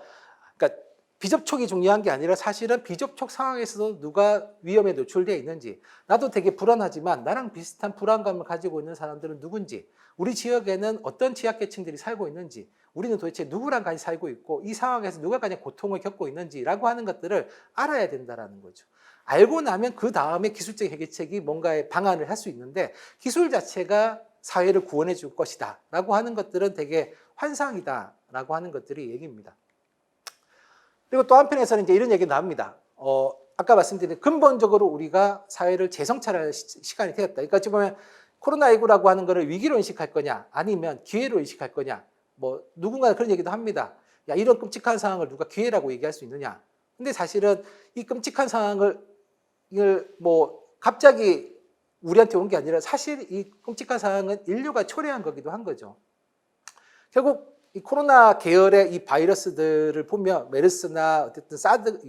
그러니까 비접촉이 중요한 게 아니라 사실은 비접촉 상황에서도 누가 위험에 노출되어 있는지, 나도 되게 불안하지만 나랑 비슷한 불안감을 가지고 있는 사람들은 누군지, 우리 지역에는 어떤 취약계층들이 살고 있는지, 우리는 도대체 누구랑 같이 살고 있고 이 상황에서 누가 가장 고통을 겪고 있는지라고 하는 것들을 알아야 된다는 거죠. 알고 나면 그 다음에 기술적 해결책이 뭔가의 방안을 할 수 있는데 기술 자체가 사회를 구원해 줄 것이다 라고 하는 것들은 되게 환상이다 라고 하는 것들이 얘기입니다. 그리고 또 한편에서는 이제 이런 얘기 나옵니다. 아까 말씀드린 근본적으로 우리가 사회를 재성찰할 시간이 되었다. 그러니까 지금 보면 코로나19라고 하는 거를 위기로 인식할 거냐 아니면 기회로 인식할 거냐, 뭐 누군가 그런 얘기도 합니다. 야, 이런 끔찍한 상황을 누가 기회라고 얘기할 수 있느냐. 근데 사실은 이 끔찍한 상황을 뭐 갑자기 우리한테 온 게 아니라 사실 이 끔찍한 상황은 인류가 초래한 거기도 한 거죠. 결국 이 코로나 계열의 이 바이러스들을 보면 메르스나 어쨌든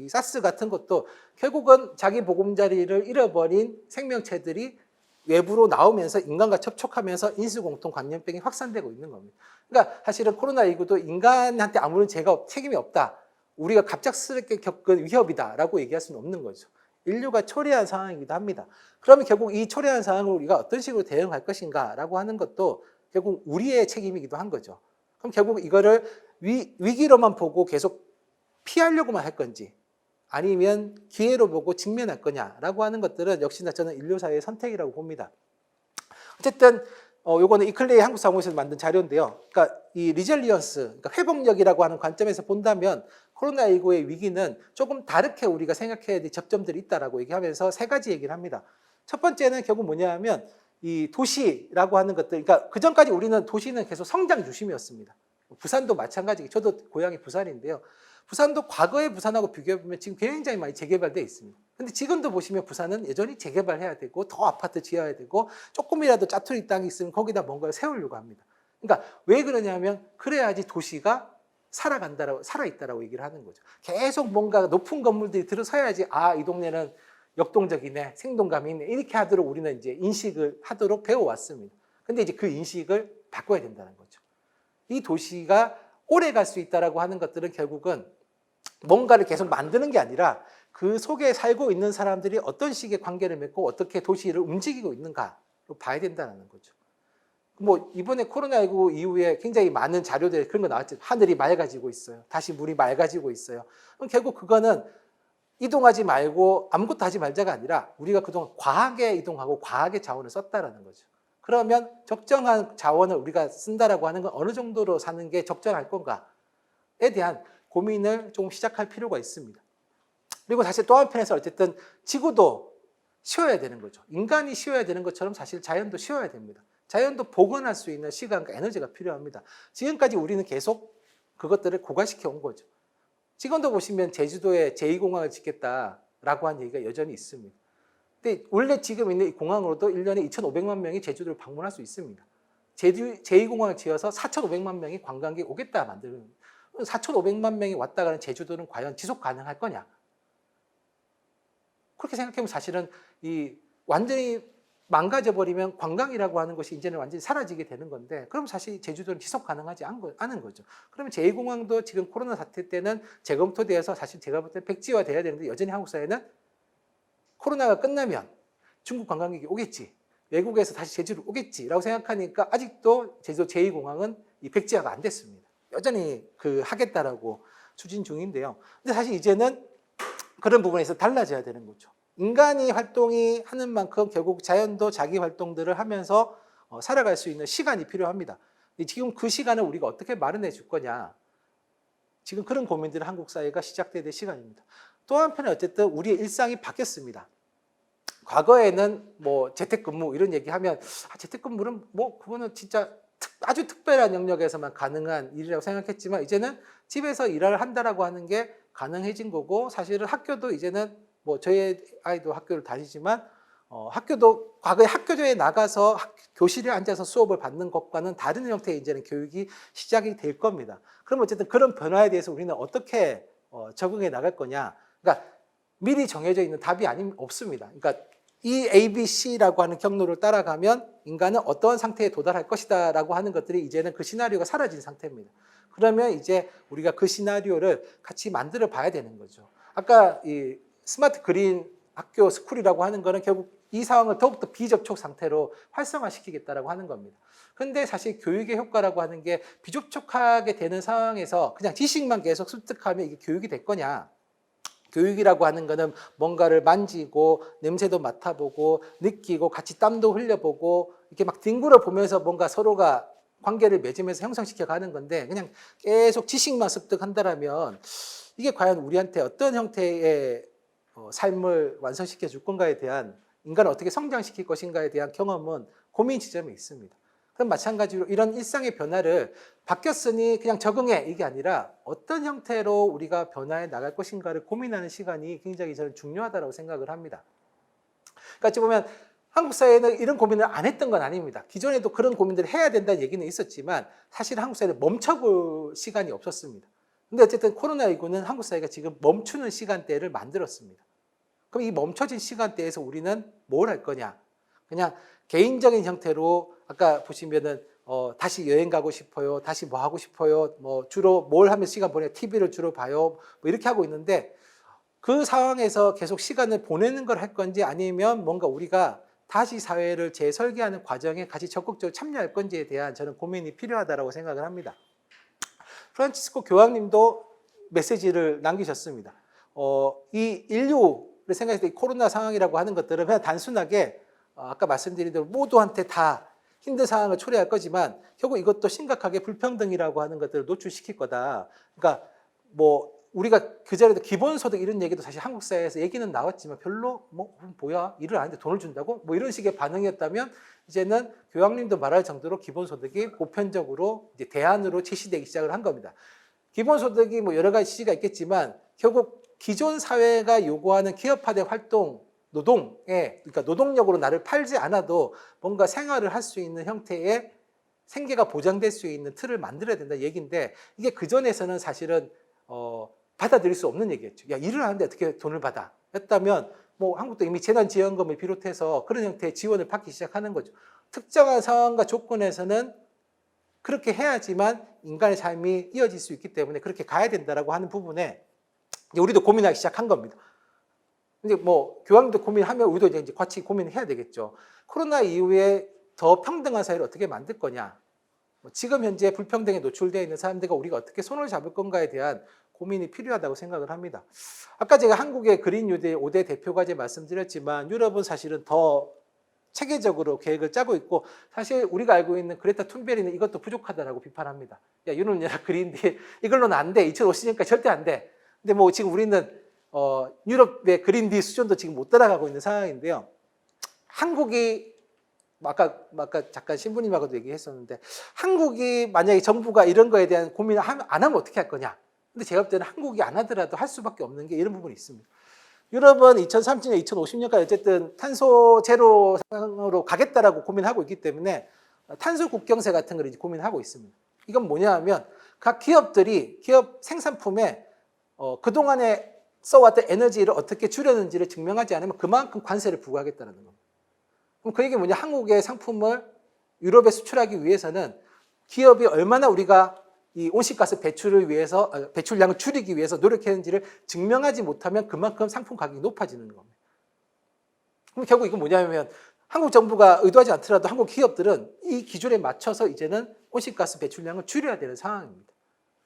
사스 같은 것도 결국은 자기 보금자리를 잃어버린 생명체들이 외부로 나오면서 인간과 접촉하면서 인수공통 감염병이 확산되고 있는 겁니다. 그러니까 사실은 코로나19도 인간한테 아무런 책임이 없다. 우리가 갑작스럽게 겪은 위협이다라고 얘기할 수는 없는 거죠. 인류가 초래한 상황이기도 합니다. 그러면 결국 이 초래한 상황을 우리가 어떤 식으로 대응할 것인가라고 하는 것도 결국 우리의 책임이기도 한 거죠. 그럼 결국 이거를 위기로만 보고 계속 피하려고만 할 건지 아니면 기회로 보고 직면할 거냐라고 하는 것들은 역시나 저는 인류사회의 선택이라고 봅니다. 어쨌든 요거는 이클레이 한국사무소에서 만든 자료인데요. 그러니까 이 리젤리언스, 그러니까 회복력이라고 하는 관점에서 본다면 코로나19의 위기는 조금 다르게 우리가 생각해야 될 접점들이 있다라고 얘기하면서 세 가지 얘기를 합니다. 첫 번째는 결국 뭐냐면 이 도시라고 하는 것들, 그러니까 그 전까지 우리는 도시는 계속 성장 중심이었습니다. 부산도 마찬가지고, 저도 고향이 부산인데요. 부산도 과거의 부산하고 비교해보면 지금 굉장히 많이 재개발되어 있습니다. 근데 지금도 보시면 부산은 여전히 재개발해야 되고 더 아파트 지어야 되고 조금이라도 짜투리 땅이 있으면 거기다 뭔가를 세우려고 합니다. 그러니까 왜 그러냐면 그래야지 도시가 살아있다라고 얘기를 하는 거죠. 계속 뭔가 높은 건물들이 들어서야지 아, 이 동네는 역동적이네, 생동감이 있네, 이렇게 하도록 우리는 이제 인식을 하도록 배워왔습니다. 근데 이제 그 인식을 바꿔야 된다는 거죠. 이 도시가 오래 갈 수 있다라고 하는 것들은 결국은 뭔가를 계속 만드는 게 아니라 그 속에 살고 있는 사람들이 어떤 식의 관계를 맺고 어떻게 도시를 움직이고 있는가로 봐야 된다는 거죠. 뭐 이번에 코로나19 이후에 굉장히 많은 자료들 그런 거 나왔죠. 하늘이 맑아지고 있어요. 다시 물이 맑아지고 있어요. 그럼 결국 그거는 이동하지 말고 아무것도 하지 말자가 아니라 우리가 그동안 과하게 이동하고 과하게 자원을 썼다라는 거죠. 그러면 적정한 자원을 우리가 쓴다라고 하는 건 어느 정도로 사는 게 적절할 건가에 대한 고민을 좀 시작할 필요가 있습니다. 그리고 사실 또 한편에서 어쨌든 지구도 쉬어야 되는 거죠. 인간이 쉬어야 되는 것처럼 사실 자연도 쉬어야 됩니다. 자연도 복원할 수 있는 시간과 에너지가 필요합니다. 지금까지 우리는 계속 그것들을 고갈시켜 온 거죠. 지금도 보시면 제주도에 제2공항을 짓겠다라고 한 얘기가 여전히 있습니다. 근데 원래 지금 있는 이 공항으로도 1년에 2,500만 명이 제주도를 방문할 수 있습니다. 제2공항을 지어서 4,500만 명이 관광객 오겠다 만드는 4,500만 명이 왔다 가는 제주도는 과연 지속 가능할 거냐? 그렇게 생각해보면 사실은 이 완전히 망가져 버리면 관광이라고 하는 것이 이제는 완전히 사라지게 되는 건데, 그럼 사실 제주도는 지속 가능하지 않은 거죠. 그러면 제2공항도 지금 코로나 사태 때는 재검토되어서 사실 제가 볼 때 백지화 돼야 되는데 여전히 한국 사회는 코로나가 끝나면 중국 관광객이 오겠지, 외국에서 다시 제주로 오겠지라고 생각하니까 아직도 제주도 제2공항은 이 백지화가 안 됐습니다. 여전히 하겠다라고 추진 중인데요. 근데 사실 이제는 그런 부분에서 달라져야 되는 거죠. 인간이 활동이 하는 만큼 결국 자연도 자기 활동들을 하면서 살아갈 수 있는 시간이 필요합니다. 지금 그 시간을 우리가 어떻게 마련해 줄 거냐. 지금 그런 고민들을 한국 사회가 시작돼야 될 시간입니다. 또 한편에 어쨌든 우리의 일상이 바뀌었습니다. 과거에는 뭐 재택근무 이런 얘기하면 재택근무는 뭐 그거는 진짜 아주 특별한 영역에서만 가능한 일이라고 생각했지만 이제는 집에서 일을 한다라고 하는 게 가능해진 거고, 사실은 학교도 이제는 뭐 저희 아이도 학교를 다니지만 학교도 과거에 학교에 나가서 교실에 앉아서 수업을 받는 것과는 다른 형태의 이제는 교육이 시작이 될 겁니다. 그럼 어쨌든 그런 변화에 대해서 우리는 어떻게 적응해 나갈 거냐? 그러니까 미리 정해져 있는 답이 없습니다. 그러니까 이 ABC라고 하는 경로를 따라가면 인간은 어떠한 상태에 도달할 것이다라고 하는 것들이 이제는 그 시나리오가 사라진 상태입니다. 그러면 이제 우리가 그 시나리오를 같이 만들어 봐야 되는 거죠. 아까 이 스마트 그린 학교 스쿨이라고 하는 거는 결국 이 상황을 더욱더 비접촉 상태로 활성화시키겠다라고 하는 겁니다. 근데 사실 교육의 효과라고 하는 게 비접촉하게 되는 상황에서 그냥 지식만 계속 습득하면 이게 교육이 될 거냐? 교육이라고 하는 거는 뭔가를 만지고 냄새도 맡아보고 느끼고 같이 땀도 흘려보고 이렇게 막 뒹굴어 보면서 뭔가 서로가 관계를 맺으면서 형성시켜 가는 건데, 그냥 계속 지식만 습득한다라면 이게 과연 우리한테 어떤 형태의 삶을 완성시켜 줄 건가에 대한, 인간을 어떻게 성장시킬 것인가에 대한 경험은 고민 지점이 있습니다. 그럼 마찬가지로 이런 일상의 변화를 바뀌었으니 그냥 적응해 이게 아니라 어떤 형태로 우리가 변화해 나갈 것인가를 고민하는 시간이 굉장히 저는 중요하다고 생각을 합니다. 그러니까 어찌 보면 한국 사회는 이런 고민을 안 했던 건 아닙니다. 기존에도 그런 고민들을 해야 된다는 얘기는 있었지만 사실 한국 사회는 멈춰볼 시간이 없었습니다. 근데 어쨌든 코로나19는 한국 사회가 지금 멈추는 시간대를 만들었습니다. 그럼 이 멈춰진 시간대에서 우리는 뭘 할 거냐? 그냥 개인적인 형태로 아까 보시면은 다시 여행 가고 싶어요. 다시 뭐 하고 싶어요. 뭐 주로 뭘 하면 시간 보내? TV를 주로 봐요. 뭐 이렇게 하고 있는데 그 상황에서 계속 시간을 보내는 걸 할 건지 아니면 뭔가 우리가 다시 사회를 재설계하는 과정에 같이 적극적으로 참여할 건지에 대한 저는 고민이 필요하다고 생각을 합니다. 프란치스코 교황님도 메시지를 남기셨습니다. 이 인류를 생각했을 때 코로나 상황이라고 하는 것들은 그냥 단순하게 아까 말씀드린 대로 모두한테 다 힘든 상황을 초래할 거지만 결국 이것도 심각하게 불평등이라고 하는 것들을 노출시킬 거다. 그러니까 뭐 우리가 그 자리에도 기본소득 이런 얘기도 사실 한국 사회에서 얘기는 나왔지만 별로 뭐야 일을 안 하는데 돈을 준다고? 뭐 이런 식의 반응이었다면 이제는 교황님도 말할 정도로 기본소득이 보편적으로 이제 대안으로 제시되기 시작을 한 겁니다. 기본소득이 뭐 여러 가지 취지가 있겠지만 결국 기존 사회가 요구하는 기업화된 활동 노동에 그러니까 노동력으로 나를 팔지 않아도 뭔가 생활을 할 수 있는 형태의 생계가 보장될 수 있는 틀을 만들어야 된다 얘기인데 이게 그전에서는 사실은 받아들일 수 없는 얘기였죠. 야, 일을 하는데 어떻게 돈을 받아? 였다면 뭐 한국도 이미 재난지원금을 비롯해서 그런 형태의 지원을 받기 시작하는 거죠. 특정한 상황과 조건에서는 그렇게 해야지만 인간의 삶이 이어질 수 있기 때문에 그렇게 가야 된다라고 하는 부분에 우리도 고민하기 시작한 겁니다. 근데 뭐 교황도 고민하면 우리도 이제 같이 고민을 해야 되겠죠. 코로나 이후에 더 평등한 사회를 어떻게 만들 거냐? 지금 현재 불평등에 노출되어 있는 사람들과 우리가 어떻게 손을 잡을 건가에 대한 고민이 필요하다고 생각을 합니다. 아까 제가 한국의 그린 뉴딜 5대 대표 과제 말씀드렸지만 유럽은 사실은 더 체계적으로 계획을 짜고 있고 사실 우리가 알고 있는 그레타 툰베리는 이것도 부족하다라고 비판합니다. 야, 유럽연합 그린딜 이걸로는 안 돼. 2050년까지 절대 안 돼. 근데 뭐 지금 우리는 유럽의 그린딜 수준도 지금 못 따라가고 있는 상황인데요. 한국이 아까 잠깐 신부님하고도 얘기했었는데 한국이 만약에 정부가 이런 거에 대한 고민을 안 하면 어떻게 할 거냐. 근데 제가 볼 때는 한국이 안 하더라도 할 수밖에 없는 게 이런 부분이 있습니다. 유럽은 2030년, 2050년까지 어쨌든 탄소 제로 상황으로 가겠다라고 고민하고 있기 때문에 탄소 국경세 같은 걸 이제 고민하고 있습니다. 이건 뭐냐 하면 각 기업들이 기업 생산품에 그동안에 써왔던 에너지를 어떻게 줄였는지를 증명하지 않으면 그만큼 관세를 부과하겠다는 겁니다. 그럼 그 얘기 뭐냐? 한국의 상품을 유럽에 수출하기 위해서는 기업이 얼마나 우리가 이 온실가스 배출을 위해서 배출량을 줄이기 위해서 노력했는지를 증명하지 못하면 그만큼 상품 가격이 높아지는 겁니다. 그럼 결국 이건 뭐냐면 한국 정부가 의도하지 않더라도 한국 기업들은 이 기준에 맞춰서 이제는 온실가스 배출량을 줄여야 되는 상황입니다.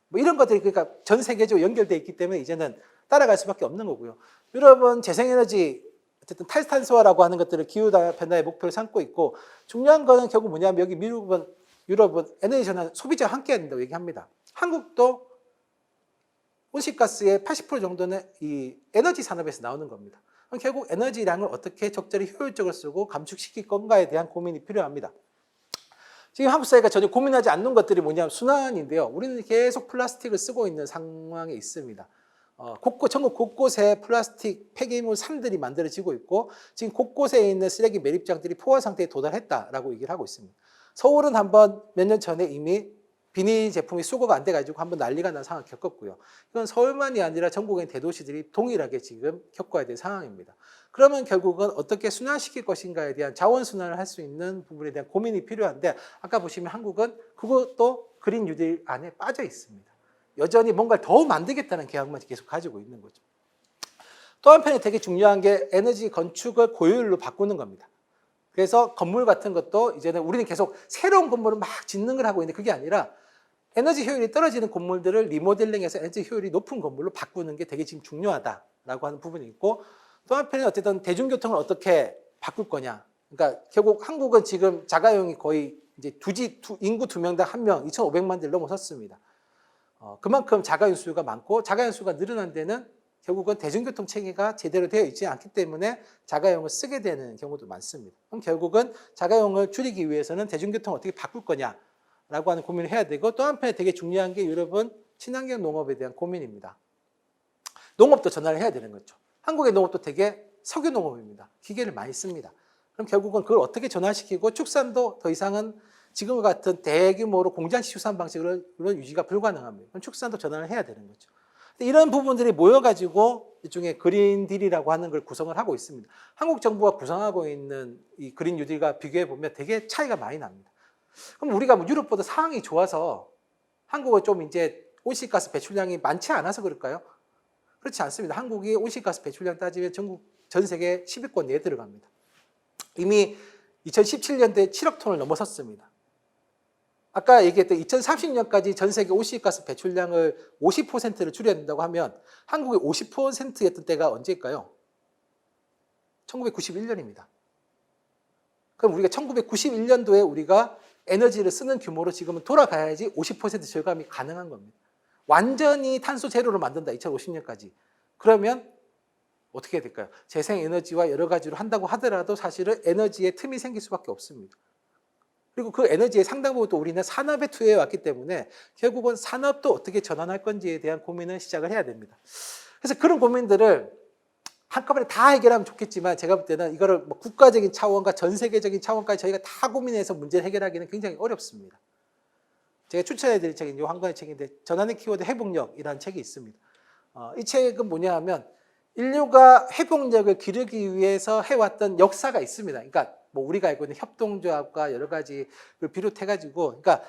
뭐 이런 것들이 그러니까 전 세계적으로 연결되어 있기 때문에 이제는 따라갈 수밖에 없는 거고요. 유럽은 재생에너지 어쨌든 탈탄소화라고 하는 것들을 기후 변화의 목표를 삼고 있고 중요한 거는 결국 뭐냐면 여기 유럽은 에너지 전환 소비자와 함께 해야 된다고 얘기합니다. 한국도 온실가스의 80% 정도는 이 에너지 산업에서 나오는 겁니다. 그럼 결국 에너지량을 어떻게 적절히 효율적으로 쓰고 감축시킬 건가에 대한 고민이 필요합니다. 지금 한국 사회가 전혀 고민하지 않는 것들이 뭐냐면 순환인데요. 우리는 계속 플라스틱을 쓰고 있는 상황에 있습니다. 전국 곳곳에 플라스틱 폐기물 산들이 만들어지고 있고 지금 곳곳에 있는 쓰레기 매립장들이 포화 상태에 도달했다라고 얘기를 하고 있습니다. 서울은 한번 몇 년 전에 이미 비닐 제품이 수거가 안 돼가지고 한번 난리가 난 상황을 겪었고요. 이건 서울만이 아니라 전국의 대도시들이 동일하게 지금 겪어야 될 상황입니다. 그러면 결국은 어떻게 순환시킬 것인가에 대한 자원 순환을 할 수 있는 부분에 대한 고민이 필요한데 아까 보시면 한국은 그것도 그린 뉴딜 안에 빠져 있습니다. 여전히 뭔가를 더 만들겠다는 계획만 계속 가지고 있는 거죠. 또 한편에 되게 중요한 게 에너지 건축을 고효율로 바꾸는 겁니다. 그래서 건물 같은 것도 이제는 우리는 계속 새로운 건물을 막 짓는 걸 하고 있는데 그게 아니라 에너지 효율이 떨어지는 건물들을 리모델링해서 에너지 효율이 높은 건물로 바꾸는 게 되게 지금 중요하다라고 하는 부분이 있고 또 한편에 어쨌든 대중교통을 어떻게 바꿀 거냐. 그러니까 결국 한국은 지금 자가용이 거의 이제 인구 2명당 1명 2,500만 대를 넘어섰습니다. 그만큼 자가용 수요가 많고 자가용 수요가 늘어난 데는 결국은 대중교통 체계가 제대로 되어 있지 않기 때문에 자가용을 쓰게 되는 경우도 많습니다. 그럼 결국은 자가용을 줄이기 위해서는 대중교통을 어떻게 바꿀 거냐라고 하는 고민을 해야 되고, 또 한편에 되게 중요한 게 여러분 친환경 농업에 대한 고민입니다. 농업도 전환을 해야 되는 거죠. 한국의 농업도 되게 석유 농업입니다. 기계를 많이 씁니다. 그럼 결국은 그걸 어떻게 전환시키고 축산도 더 이상은 지금과 같은 대규모로 공장식 축산 방식으로 유지가 불가능합니다. 그럼 축산도 전환을 해야 되는 거죠. 이런 부분들이 모여가지고 일종의 그린 딜이라고 하는 걸 구성을 하고 있습니다. 한국 정부가 구성하고 있는 이 그린 뉴딜과 비교해 보면 되게 차이가 많이 납니다. 그럼 우리가 뭐 유럽보다 상황이 좋아서 한국은 좀 이제 온실가스 배출량이 많지 않아서 그럴까요? 그렇지 않습니다. 한국이 온실가스 배출량 따지면 전국 전 세계 10위권 내에 들어갑니다. 이미 2017년도에 7억 톤을 넘어섰습니다. 아까 얘기했던 2030년까지 전 세계 온실가스 배출량을 50%를 줄여야 된다고 하면 한국이 50%였던 때가 언제일까요? 1991년입니다. 그럼 우리가 1991년도에 우리가 에너지를 쓰는 규모로 지금은 돌아가야지 50% 절감이 가능한 겁니다. 완전히 탄소 제로로 만든다, 2050년까지. 그러면 어떻게 해야 될까요? 재생에너지와 여러 가지로 한다고 하더라도 사실은 에너지에 틈이 생길 수밖에 없습니다. 그리고 그 에너지의 상당 부분 또 우리는 산업에 투여해 왔기 때문에 결국은 산업도 어떻게 전환할 건지에 대한 고민을 시작을 해야 됩니다. 그래서 그런 고민들을 한꺼번에 다 해결하면 좋겠지만 제가 볼 때는 이거를 뭐 국가적인 차원과 전 세계적인 차원까지 저희가 다 고민해서 문제를 해결하기는 굉장히 어렵습니다. 제가 추천해드릴 책이 한 권의 책인데 전환의 키워드 회복력이라는 책이 있습니다. 이 책은 뭐냐 하면 인류가 회복력을 기르기 위해서 해왔던 역사가 있습니다. 그러니까 뭐 우리가 알고 있는 협동조합과 여러 가지를 비롯해가지고, 그러니까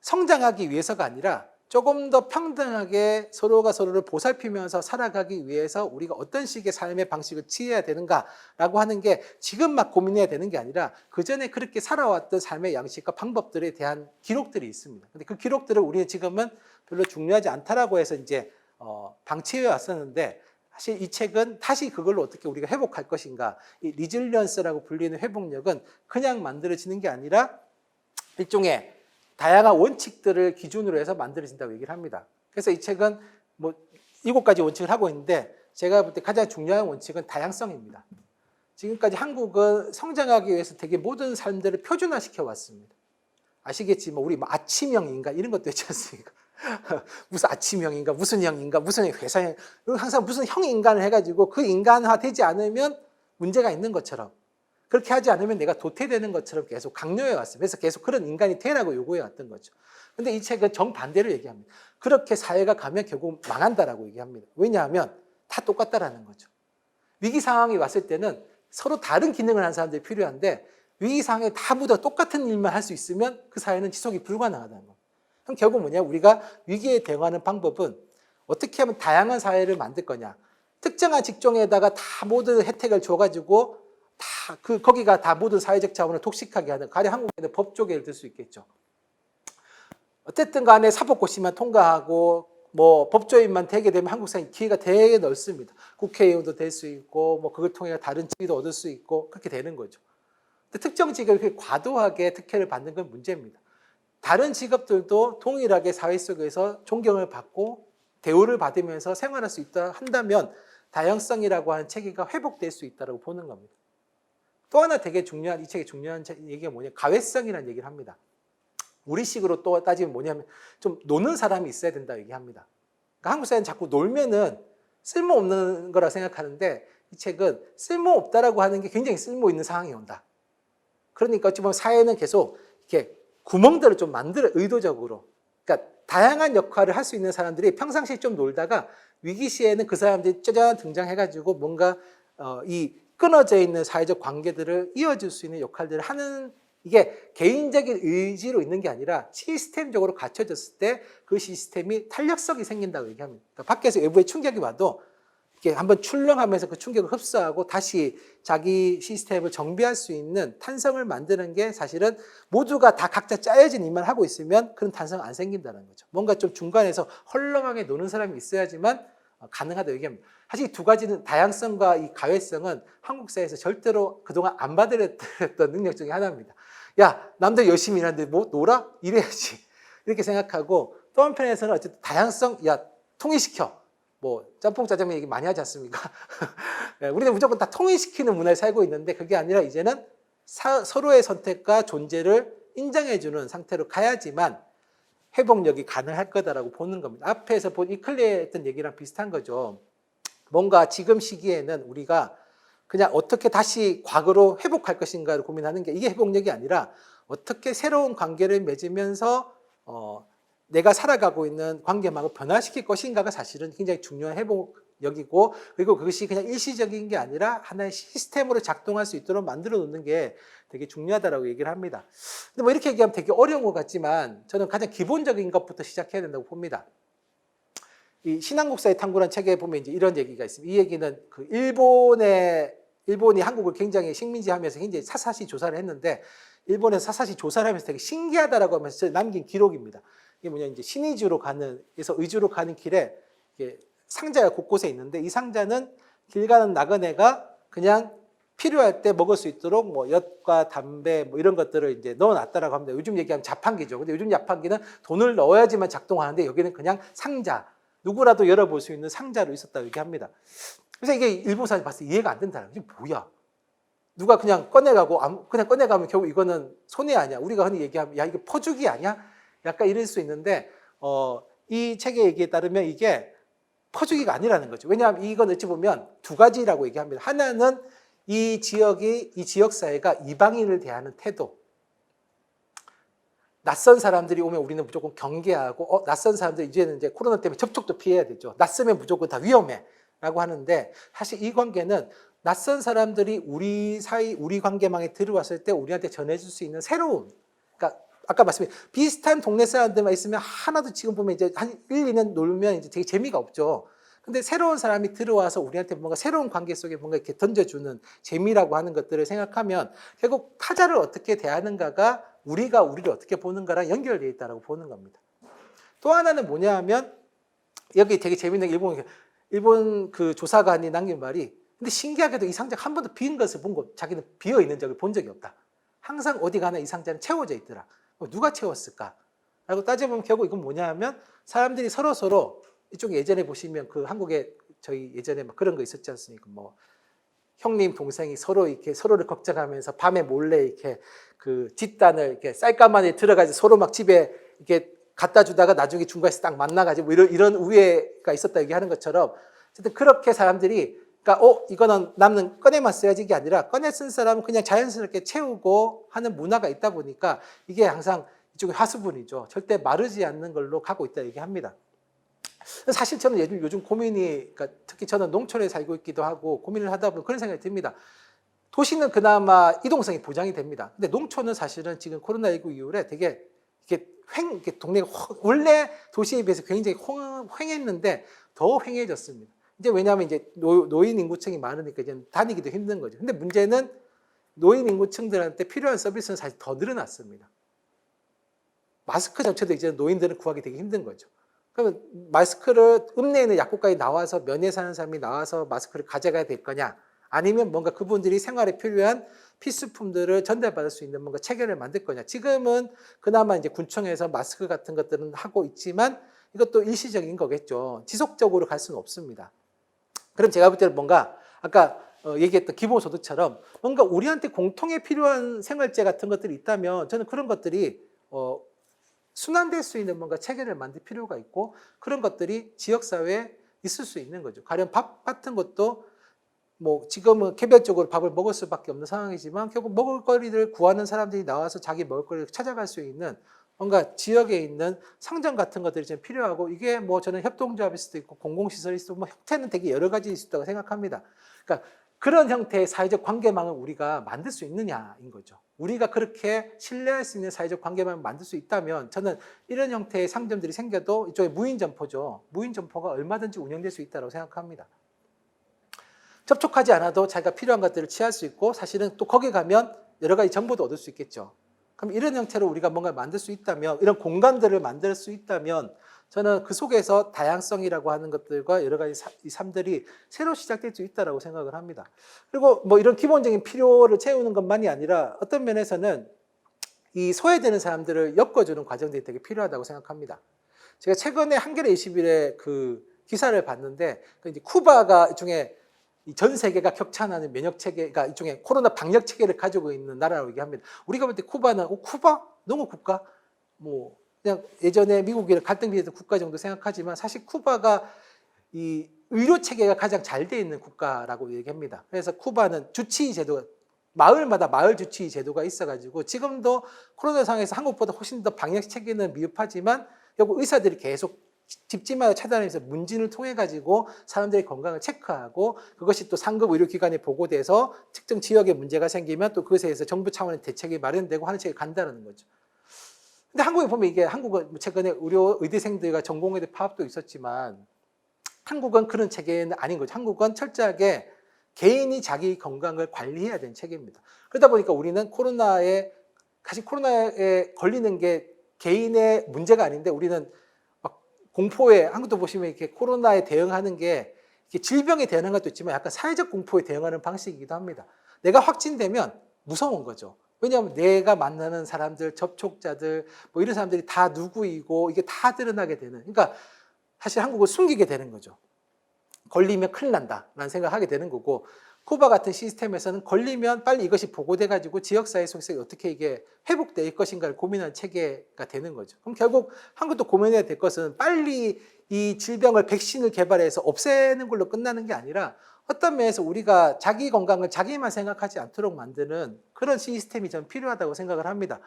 성장하기 위해서가 아니라 조금 더 평등하게 서로가 서로를 보살피면서 살아가기 위해서 우리가 어떤 식의 삶의 방식을 취해야 되는가라고 하는 게 지금 막 고민해야 되는 게 아니라 그 전에 그렇게 살아왔던 삶의 양식과 방법들에 대한 기록들이 있습니다. 근데 그 기록들을 우리는 지금은 별로 중요하지 않다라고 해서 이제 방치해 왔었는데, 사실 이 책은 다시 그걸로 어떻게 우리가 회복할 것인가, 이 리질리언스라고 불리는 회복력은 그냥 만들어지는 게 아니라 일종의 다양한 원칙들을 기준으로 해서 만들어진다고 얘기를 합니다. 그래서 이 책은 뭐 7가지 원칙을 하고 있는데 제가 볼 때 가장 중요한 원칙은 다양성입니다. 지금까지 한국은 성장하기 위해서 되게 모든 삶들을 표준화시켜 왔습니다. 아시겠지만 우리 뭐 아침형 인간 이런 것도 있지 않습니까? 무슨 아침형인가, 무슨 형인가, 무슨 회사형, 항상 무슨 형 인간을 해가지고 그 인간화 되지 않으면 문제가 있는 것처럼, 그렇게 하지 않으면 내가 도태되는 것처럼 계속 강요해 왔어요. 그래서 계속 그런 인간이 되라고 요구해 왔던 거죠. 근데 이 책은 정반대로 얘기합니다. 그렇게 사회가 가면 결국 망한다라고 얘기합니다. 왜냐하면 다 똑같다라는 거죠. 위기 상황이 왔을 때는 서로 다른 기능을 하는 사람들이 필요한데 위기 상황에 다 모두 똑같은 일만 할 수 있으면 그 사회는 지속이 불가능하다는 거예요. 그럼 결국 뭐냐? 우리가 위기에 대응하는 방법은 어떻게 하면 다양한 사회를 만들 거냐? 특정한 직종에다가 다 모든 혜택을 줘가지고 다 거기가 다 모든 사회적 자원을 독식하게 하는, 가령 한국에는 법조 예를 들 수 있겠죠. 어쨌든 간에 사법고시만 통과하고 뭐 법조인만 되게 되면 한국 사회 기회가 되게 넓습니다. 국회의원도 될 수 있고 뭐 그걸 통해 다른 직위도 얻을 수 있고 그렇게 되는 거죠. 근데 특정 직업을 과도하게 특혜를 받는 건 문제입니다. 다른 직업들도 동일하게 사회 속에서 존경을 받고 대우를 받으면서 생활할 수 있다 한다면 다양성이라고 하는 체계가 회복될 수 있다고 보는 겁니다. 또 하나 되게 중요한, 이 책의 중요한 얘기가 뭐냐, 가외성이라는 얘기를 합니다. 우리식으로 또 따지면 뭐냐면 좀 노는 사람이 있어야 된다 얘기합니다. 그러니까 한국 사회는 자꾸 놀면은 쓸모없는 거라 생각하는데 이 책은 쓸모없다라고 하는 게 굉장히 쓸모있는 상황이 온다. 그러니까 어찌 보면 사회는 계속 이렇게 구멍들을 좀 만들어, 의도적으로. 그러니까 다양한 역할을 할 수 있는 사람들이 평상시에 좀 놀다가 위기 시에는 그 사람들이 짜잔 등장해가지고 뭔가 이 끊어져 있는 사회적 관계들을 이어줄 수 있는 역할들을 하는, 이게 개인적인 의지로 있는 게 아니라 시스템적으로 갖춰졌을 때 그 시스템이 탄력성이 생긴다고 얘기합니다. 그러니까 밖에서 외부의 충격이 와도 이렇게 한번 출렁하면서 그 충격을 흡수하고 다시 자기 시스템을 정비할 수 있는 탄성을 만드는 게, 사실은 모두가 다 각자 짜여진 일만 하고 있으면 그런 탄성은 안 생긴다는 거죠. 뭔가 좀 중간에서 헐렁하게 노는 사람이 있어야지만 가능하다고 얘기합니다. 사실 이 두 가지는, 다양성과 이 가외성은 한국 사회에서 절대로 그동안 안 받아들였던 능력 중에 하나입니다. 야, 남들 열심히 일하는데 뭐 놀아? 이래야지. 이렇게 생각하고, 또 한편에서는 어쨌든 다양성, 야, 통일시켜. 뭐 짬뽕 짜장면 얘기 많이 하지 않습니까? 예, 우리는 무조건 다 통일시키는 문화에 살고 있는데 그게 아니라 이제는 서로의 선택과 존재를 인정해주는 상태로 가야지만 회복력이 가능할 거다라고 보는 겁니다. 앞에서 본 이클레 했던 얘기랑 비슷한 거죠. 뭔가 지금 시기에는 우리가 그냥 어떻게 다시 과거로 회복할 것인가를 고민하는 게 이게 회복력이 아니라 어떻게 새로운 관계를 맺으면서 내가 살아가고 있는 관계망을 변화시킬 것인가가 사실은 굉장히 중요한 회복력이고 그리고 그것이 그냥 일시적인 게 아니라 하나의 시스템으로 작동할 수 있도록 만들어 놓는 게 되게 중요하다라고 얘기를 합니다. 근데 뭐 이렇게 얘기하면 되게 어려운 것 같지만 저는 가장 기본적인 것부터 시작해야 된다고 봅니다. 이 신한국사의 탐구라는 책에 보면 이제 이런 얘기가 있습니다. 이 얘기는 그 일본이 한국을 굉장히 식민지하면서 굉장히 사사시 조사를 했는데 일본에서 사사시 조사를 하면서 되게 신기하다라고 하면서 남긴 기록입니다. 이게 뭐냐 이제 신의주로 가는 의주로 가는 길에 이게 상자가 곳곳에 있는데 이 상자는 길 가는 나그네가 그냥 필요할 때 먹을 수 있도록 뭐 엿과 담배 뭐 이런 것들을 이제 넣어놨다라고 합니다. 요즘 얘기하면 자판기죠. 근데 요즘 자판기는 돈을 넣어야지만 작동하는데 여기는 그냥 상자, 누구라도 열어볼 수 있는 상자로 있었다고 얘기합니다. 그래서 이게 일본 사람이 봤을 때 이해가 안 된다는 거지. 뭐야? 누가 그냥 꺼내가면 결국 이거는 손해 아니야. 우리가 흔히 얘기하면 야 이거 퍼주기 아니야? 약간 이럴 수 있는데 이 책의 얘기에 따르면 이게 퍼주기가 아니라는 거죠. 왜냐하면 이건 어찌 보면 두 가지라고 얘기합니다. 하나는 이 지역 사회가 이방인을 대하는 태도. 낯선 사람들이 오면 우리는 무조건 경계하고 낯선 사람들 이제는 이제 코로나 때문에 접촉도 피해야 되죠. 낯서면 무조건 다 위험해라고 하는데 사실 이 관계는 낯선 사람들이 우리 관계망에 들어왔을 때 우리한테 전해줄 수 있는 새로운, 그러니까 아까 말씀드린 비슷한 동네 사람들만 있으면 하나도 지금 보면 이제 한 1, 2년 놀면 이제 되게 재미가 없죠. 근데 새로운 사람이 들어와서 우리한테 뭔가 새로운 관계 속에 뭔가 이렇게 던져주는 재미라고 하는 것들을 생각하면 결국 타자를 어떻게 대하는가가 우리가 우리를 어떻게 보는가랑 연결되어 있다고 보는 겁니다. 또 하나는 뭐냐 하면 여기 되게 재밌는 게 일본 그 조사관이 남긴 말이 근데 신기하게도 이 상자가 한 번도 빈 것을 본 거 자기는 비어 있는 적을 본 적이 없다. 항상 어디 가나 이 상자는 채워져 있더라. 누가 채웠을까? 라고 따져보면 결국 이건 뭐냐 하면 사람들이 서로 이쪽 예전에 보시면 그 한국에 저희 예전에 막 그런 거 있었지 않습니까? 뭐 형님 동생이 서로 이렇게 서로를 걱정하면서 밤에 몰래 이렇게 그 뒷단을 이렇게 쌀가마니에 들어가서 서로 막 집에 이렇게 갖다 주다가 나중에 중간에서 딱 만나가지고 이런 우애가 있었다 얘기하는 것처럼 어쨌든 그렇게 사람들이 그러니까 이거는 남는 꺼내만 써야지 이게 아니라 꺼내 쓴 사람은 그냥 자연스럽게 채우고 하는 문화가 있다 보니까 이게 항상 이쪽에 화수분이죠. 절대 마르지 않는 걸로 가고 있다 얘기합니다. 사실 저는 요즘 고민이 그러니까 특히 저는 농촌에 살고 있기도 하고 고민을 하다 보면 그런 생각이 듭니다. 도시는 그나마 이동성이 보장이 됩니다. 근데 농촌은 사실은 지금 코로나19 이후에 되게 이렇게 동네가 원래 도시에 비해서 굉장히 휑했는데 더 휑해졌습니다. 이제 왜냐하면 이제 노인 인구층이 많으니까 이제 다니기도 힘든 거죠. 근데 문제는 노인 인구층들한테 필요한 서비스는 사실 더 늘어났습니다. 마스크 자체도 이제 노인들은 구하기 되게 힘든 거죠. 그러면 마스크를 읍내에 있는 약국가에 나와서 면회 사는 사람이 나와서 마스크를 가져가야 될 거냐? 아니면 뭔가 그분들이 생활에 필요한 필수품들을 전달받을 수 있는 뭔가 체계를 만들 거냐? 지금은 그나마 이제 군청에서 마스크 같은 것들은 하고 있지만 이것도 일시적인 거겠죠. 지속적으로 갈 수는 없습니다. 그럼 제가 볼 때는 뭔가 아까 얘기했던 기본소득처럼 뭔가 우리한테 공통에 필요한 생활재 같은 것들이 있다면 저는 그런 것들이 순환될 수 있는 뭔가 체계를 만들 필요가 있고 그런 것들이 지역사회에 있을 수 있는 거죠. 가령 밥 같은 것도 뭐 지금은 개별적으로 밥을 먹을 수밖에 없는 상황이지만 결국 먹을거리를 구하는 사람들이 나와서 자기 먹을거리를 찾아갈 수 있는 뭔가 지역에 있는 상점 같은 것들이 좀 필요하고 이게 뭐 저는 협동조합일 수도 있고 공공시설일 수도 있고 뭐 형태는 되게 여러 가지일 수 있다고 생각합니다. 그러니까 그런 형태의 사회적 관계망을 우리가 만들 수 있느냐인 거죠. 우리가 그렇게 신뢰할 수 있는 사회적 관계망을 만들 수 있다면 저는 이런 형태의 상점들이 생겨도 이쪽에 무인점포죠. 무인점포가 얼마든지 운영될 수 있다고 생각합니다. 접촉하지 않아도 자기가 필요한 것들을 취할 수 있고 사실은 또 거기 가면 여러 가지 정보도 얻을 수 있겠죠. 그럼 이런 형태로 우리가 뭔가 만들 수 있다면 이런 공간들을 만들 수 있다면 저는 그 속에서 다양성이라고 하는 것들과 여러 가지 이 삶들이 새로 시작될 수 있다고 생각을 합니다. 그리고 뭐 이런 기본적인 필요를 채우는 것만이 아니라 어떤 면에서는 이 소외되는 사람들을 엮어주는 과정들이 되게 필요하다고 생각합니다. 제가 최근에 한겨레 21에 그 기사를 봤는데 그 이제 쿠바가 일종의 전 세계가 격찬하는 면역 체계가 일종의 코로나 방역 체계를 가지고 있는 나라라고 얘기합니다. 우리가 볼 때 쿠바는 쿠바 농업 국가 뭐 그냥 예전에 미국이랑 갈등 비했던 국가 정도 생각하지만 사실 쿠바가 이 의료 체계가 가장 잘 돼 있는 국가라고 얘기합니다. 그래서 쿠바는 주치의 제도가 마을마다 마을 주치의 제도가 있어가지고 지금도 코로나 상황에서 한국보다 훨씬 더 방역 체계는 미흡하지만 결국 의사들이 계속 집집마다 찾아다니면서 문진을 통해 가지고 사람들의 건강을 체크하고 그것이 또 상급 의료기관에 보고돼서 특정 지역에 문제가 생기면 또 그것에 대해서 정부 차원의 대책이 마련되고 하는 책이 간다는 거죠. 근데 한국에 보면 이게 한국은 최근에 의대생들과 전공의대 파업도 있었지만 한국은 그런 체계는 아닌 거죠. 한국은 철저하게 개인이 자기 건강을 관리해야 되는 체계입니다. 그러다 보니까 우리는 사실 코로나에 걸리는 게 개인의 문제가 아닌데 우리는 막 공포에, 한국도 보시면 이렇게 코로나에 대응하는 게 질병에 대응하는 것도 있지만 약간 사회적 공포에 대응하는 방식이기도 합니다. 내가 확진되면 무서운 거죠. 왜냐하면 내가 만나는 사람들, 접촉자들, 뭐 이런 사람들이 다 누구이고 이게 다 드러나게 되는, 그러니까 사실 한국을 숨기게 되는 거죠. 걸리면 큰일 난다라는 생각을 하게 되는 거고, 쿠바 같은 시스템에서는 걸리면 빨리 이것이 보고돼가지고 지역사회 속에서 어떻게 이게 회복될 것인가를 고민하는 체계가 되는 거죠. 그럼 결국 한국도 고민해야 될 것은 빨리 이 질병을 백신을 개발해서 없애는 걸로 끝나는 게 아니라 어떤 면에서 우리가 자기 건강을 자기만 생각하지 않도록 만드는 그런 시스템이 좀 필요하다고 생각을 합니다.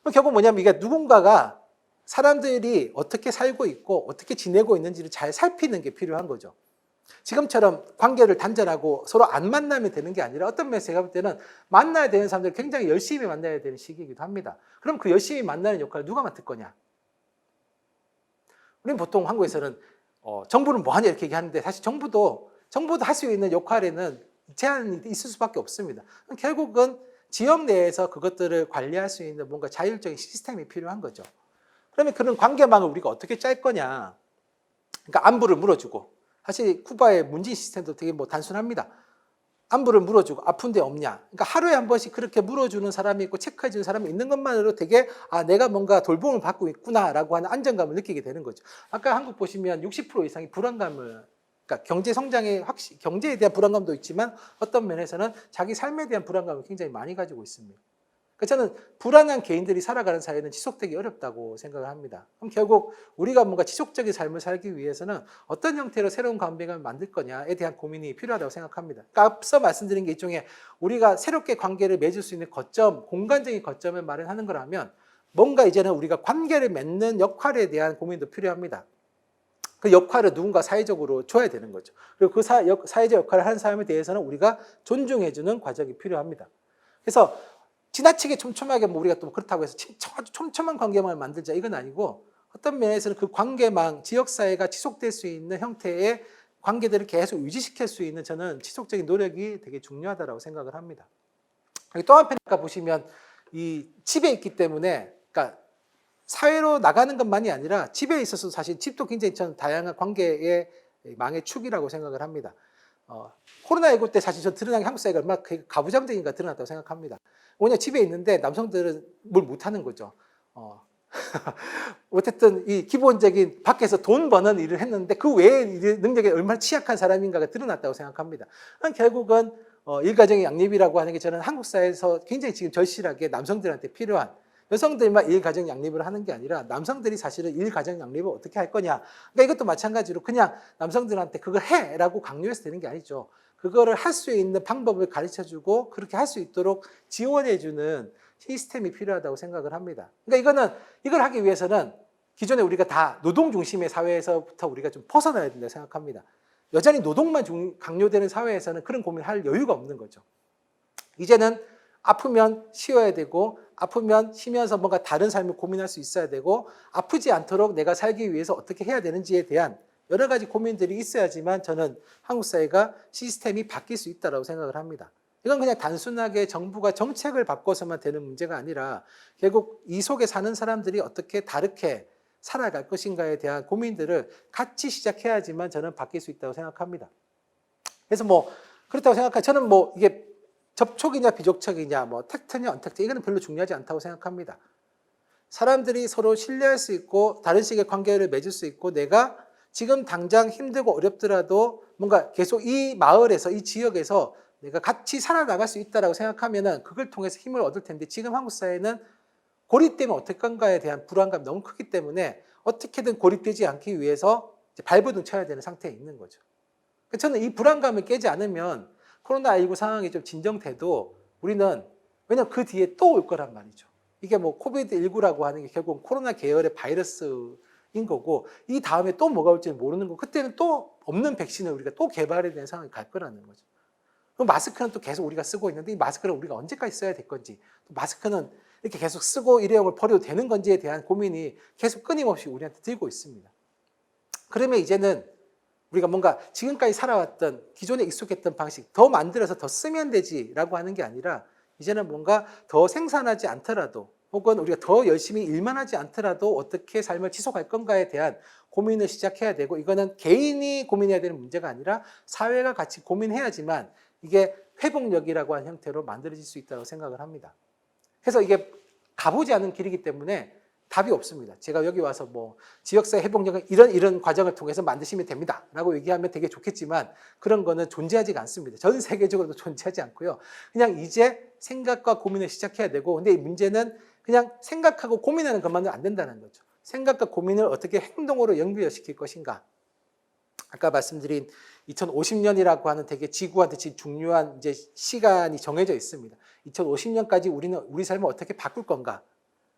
그럼 결국 뭐냐면 이게 누군가가 사람들이 어떻게 살고 있고 어떻게 지내고 있는지를 잘 살피는 게 필요한 거죠. 지금처럼 관계를 단절하고 서로 안 만나면 되는 게 아니라 어떤 면에서 제가 볼 때는 만나야 되는 사람들을 굉장히 열심히 만나야 되는 시기이기도 합니다. 그럼 그 열심히 만나는 역할을 누가 맡을 거냐? 우리는 보통 한국에서는 정부는 뭐 하냐 이렇게 얘기하는데 사실 정부도 할 수 있는 역할에는 제한이 있을 수밖에 없습니다. 결국은 지역 내에서 그것들을 관리할 수 있는 뭔가 자율적인 시스템이 필요한 거죠. 그러면 그런 관계망을 우리가 어떻게 짤 거냐? 그러니까 안부를 물어주고, 사실 쿠바의 문진 시스템도 되게 뭐 단순합니다. 안부를 물어주고 아픈 데 없냐? 그러니까 하루에 한 번씩 그렇게 물어주는 사람이 있고 체크해 주는 사람이 있는 것만으로 되게 내가 뭔가 돌봄을 받고 있구나라고 하는 안정감을 느끼게 되는 거죠. 아까 한국 보시면 60% 이상이 불안감을, 그러니까 경제에 대한 불안감도 있지만 어떤 면에서는 자기 삶에 대한 불안감을 굉장히 많이 가지고 있습니다. 그래서 저는 불안한 개인들이 살아가는 사회는 지속되기 어렵다고 생각을 합니다. 그럼 결국 우리가 뭔가 지속적인 삶을 살기 위해서는 어떤 형태로 새로운 관계를 만들 거냐에 대한 고민이 필요하다고 생각합니다. 그러니까 앞서 말씀드린 게 일종의 우리가 새롭게 관계를 맺을 수 있는 거점, 공간적인 거점을 마련하는 거라면 뭔가 이제는 우리가 관계를 맺는 역할에 대한 고민도 필요합니다. 그 역할을 누군가 사회적으로 줘야 되는 거죠. 그리고 그 사회적 역할을 하는 사람에 대해서는 우리가 존중해주는 과정이 필요합니다. 그래서 지나치게 촘촘하게 뭐 우리가 또 그렇다고 해서 아주 촘촘한 관계망을 만들자 이건 아니고 어떤 면에서는 그 관계망, 지역사회가 지속될 수 있는 형태의 관계들을 계속 유지시킬 수 있는 저는 지속적인 노력이 되게 중요하다고 생각을 합니다. 또 한편 아까 보시면 이 집에 있기 때문에, 그러니까 사회로 나가는 것만이 아니라 집에 있어서 사실 집도 굉장히 저는 다양한 관계의 망의 축이라고 생각을 합니다. 코로나19 때 사실 저 드러난 게 한국 사회가 얼마나 가부장적인가 드러났다고 생각합니다. 왜냐 집에 있는데 남성들은 뭘 못하는 거죠. 어쨌든 이 기본적인 밖에서 돈 버는 일을 했는데 그 외에 능력이 얼마나 취약한 사람인가가 드러났다고 생각합니다. 결국은 일가정의 양립이라고 하는 게 저는 한국 사회에서 굉장히 지금 절실하게 남성들한테 필요한, 여성들만 일가정 양립을 하는 게 아니라 남성들이 사실은 일가정 양립을 어떻게 할 거냐. 그러니까 이것도 마찬가지로 그냥 남성들한테 그걸 해라고 강요해서 되는 게 아니죠. 그거를 할 수 있는 방법을 가르쳐주고 그렇게 할 수 있도록 지원해주는 시스템이 필요하다고 생각을 합니다. 그러니까 이걸 하기 위해서는 기존에 우리가 다 노동 중심의 사회에서부터 우리가 좀 벗어나야 된다고 생각합니다. 여전히 노동만 강요되는 사회에서는 그런 고민을 할 여유가 없는 거죠. 이제는 아프면 쉬어야 되고, 아프면 쉬면서 뭔가 다른 삶을 고민할 수 있어야 되고, 아프지 않도록 내가 살기 위해서 어떻게 해야 되는지에 대한 여러 가지 고민들이 있어야지만 저는 한국 사회가 시스템이 바뀔 수 있다고 생각을 합니다. 이건 그냥 단순하게 정부가 정책을 바꿔서만 되는 문제가 아니라 결국 이 속에 사는 사람들이 어떻게 다르게 살아갈 것인가에 대한 고민들을 같이 시작해야지만 저는 바뀔 수 있다고 생각합니다. 그래서 뭐 그렇다고 생각하면 저는 뭐 이게 접촉이냐 비접촉이냐 뭐 텍트냐 언택트 이거는 별로 중요하지 않다고 생각합니다. 사람들이 서로 신뢰할 수 있고 다른 식의 관계를 맺을 수 있고 내가 지금 당장 힘들고 어렵더라도 뭔가 계속 이 마을에서 이 지역에서 내가 같이 살아나갈 수 있다라고 생각하면은 그걸 통해서 힘을 얻을 텐데 지금 한국 사회는 고립되면 어떨 건가에 대한 불안감이 너무 크기 때문에 어떻게든 고립되지 않기 위해서 이제 발버둥 쳐야 되는 상태에 있는 거죠. 저는 이 불안감을 깨지 않으면 코로나19 상황이 좀 진정돼도 우리는 왜냐면 그 뒤에 또 올 거란 말이죠. 이게 뭐 코비드19라고 하는 게 결국 코로나 계열의 바이러스인 거고 이 다음에 또 뭐가 올지는 모르는 거 그때는 또 없는 백신을 우리가 또 개발해야 되는 상황이 갈 거라는 거죠. 그럼 마스크는 또 계속 우리가 쓰고 있는데 이 마스크를 우리가 언제까지 써야 될 건지 또 마스크는 이렇게 계속 쓰고 일회용을 버려도 되는 건지에 대한 고민이 계속 끊임없이 우리한테 들고 있습니다. 그러면 이제는 우리가 뭔가 지금까지 살아왔던 기존에 익숙했던 방식 더 만들어서 더 쓰면 되지라고 하는 게 아니라 이제는 뭔가 더 생산하지 않더라도 혹은 우리가 더 열심히 일만 하지 않더라도 어떻게 삶을 지속할 건가에 대한 고민을 시작해야 되고 이거는 개인이 고민해야 되는 문제가 아니라 사회가 같이 고민해야지만 이게 회복력이라고 하는 형태로 만들어질 수 있다고 생각을 합니다. 그래서 이게 가보지 않은 길이기 때문에 답이 없습니다. 제가 여기 와서 뭐 지역사회 회복력은 이런 과정을 통해서 만드시면 됩니다 라고 얘기하면 되게 좋겠지만 그런 거는 존재하지가 않습니다. 전 세계적으로도 존재하지 않고요. 그냥 이제 생각과 고민을 시작해야 되고 근데 이 문제는 그냥 생각하고 고민하는 것만은 안 된다는 거죠. 생각과 고민을 어떻게 행동으로 연결시킬 것인가. 아까 말씀드린 2050년이라고 하는 되게 지구한테 지금 중요한 이제 시간이 정해져 있습니다. 2050년까지 우리는 우리 삶을 어떻게 바꿀 건가?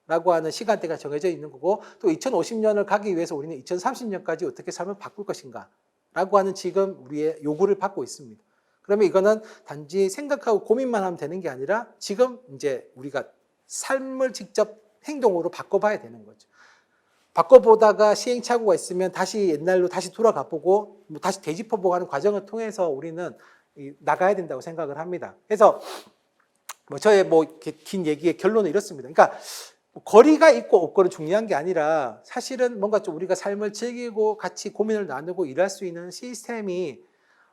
라고 하는 시간대가 정해져 있는 거고 또 2050년을 가기 위해서 우리는 2030년까지 어떻게 삶을 바꿀 것인가 라고 하는 지금 우리의 요구를 받고 있습니다. 그러면 이거는 단지 생각하고 고민만 하면 되는 게 아니라 지금 이제 우리가 삶을 직접 행동으로 바꿔봐야 되는 거죠. 바꿔보다가 시행착오가 있으면 다시 옛날로 다시 돌아가 보고 뭐 다시 되짚어보고 하는 과정을 통해서 우리는 나가야 된다고 생각을 합니다. 그래서 뭐 저의 뭐 긴 얘기의 결론은 이렇습니다. 그러니까 거리가 있고 없고는 중요한 게 아니라 사실은 뭔가 좀 우리가 삶을 즐기고 같이 고민을 나누고 일할 수 있는 시스템이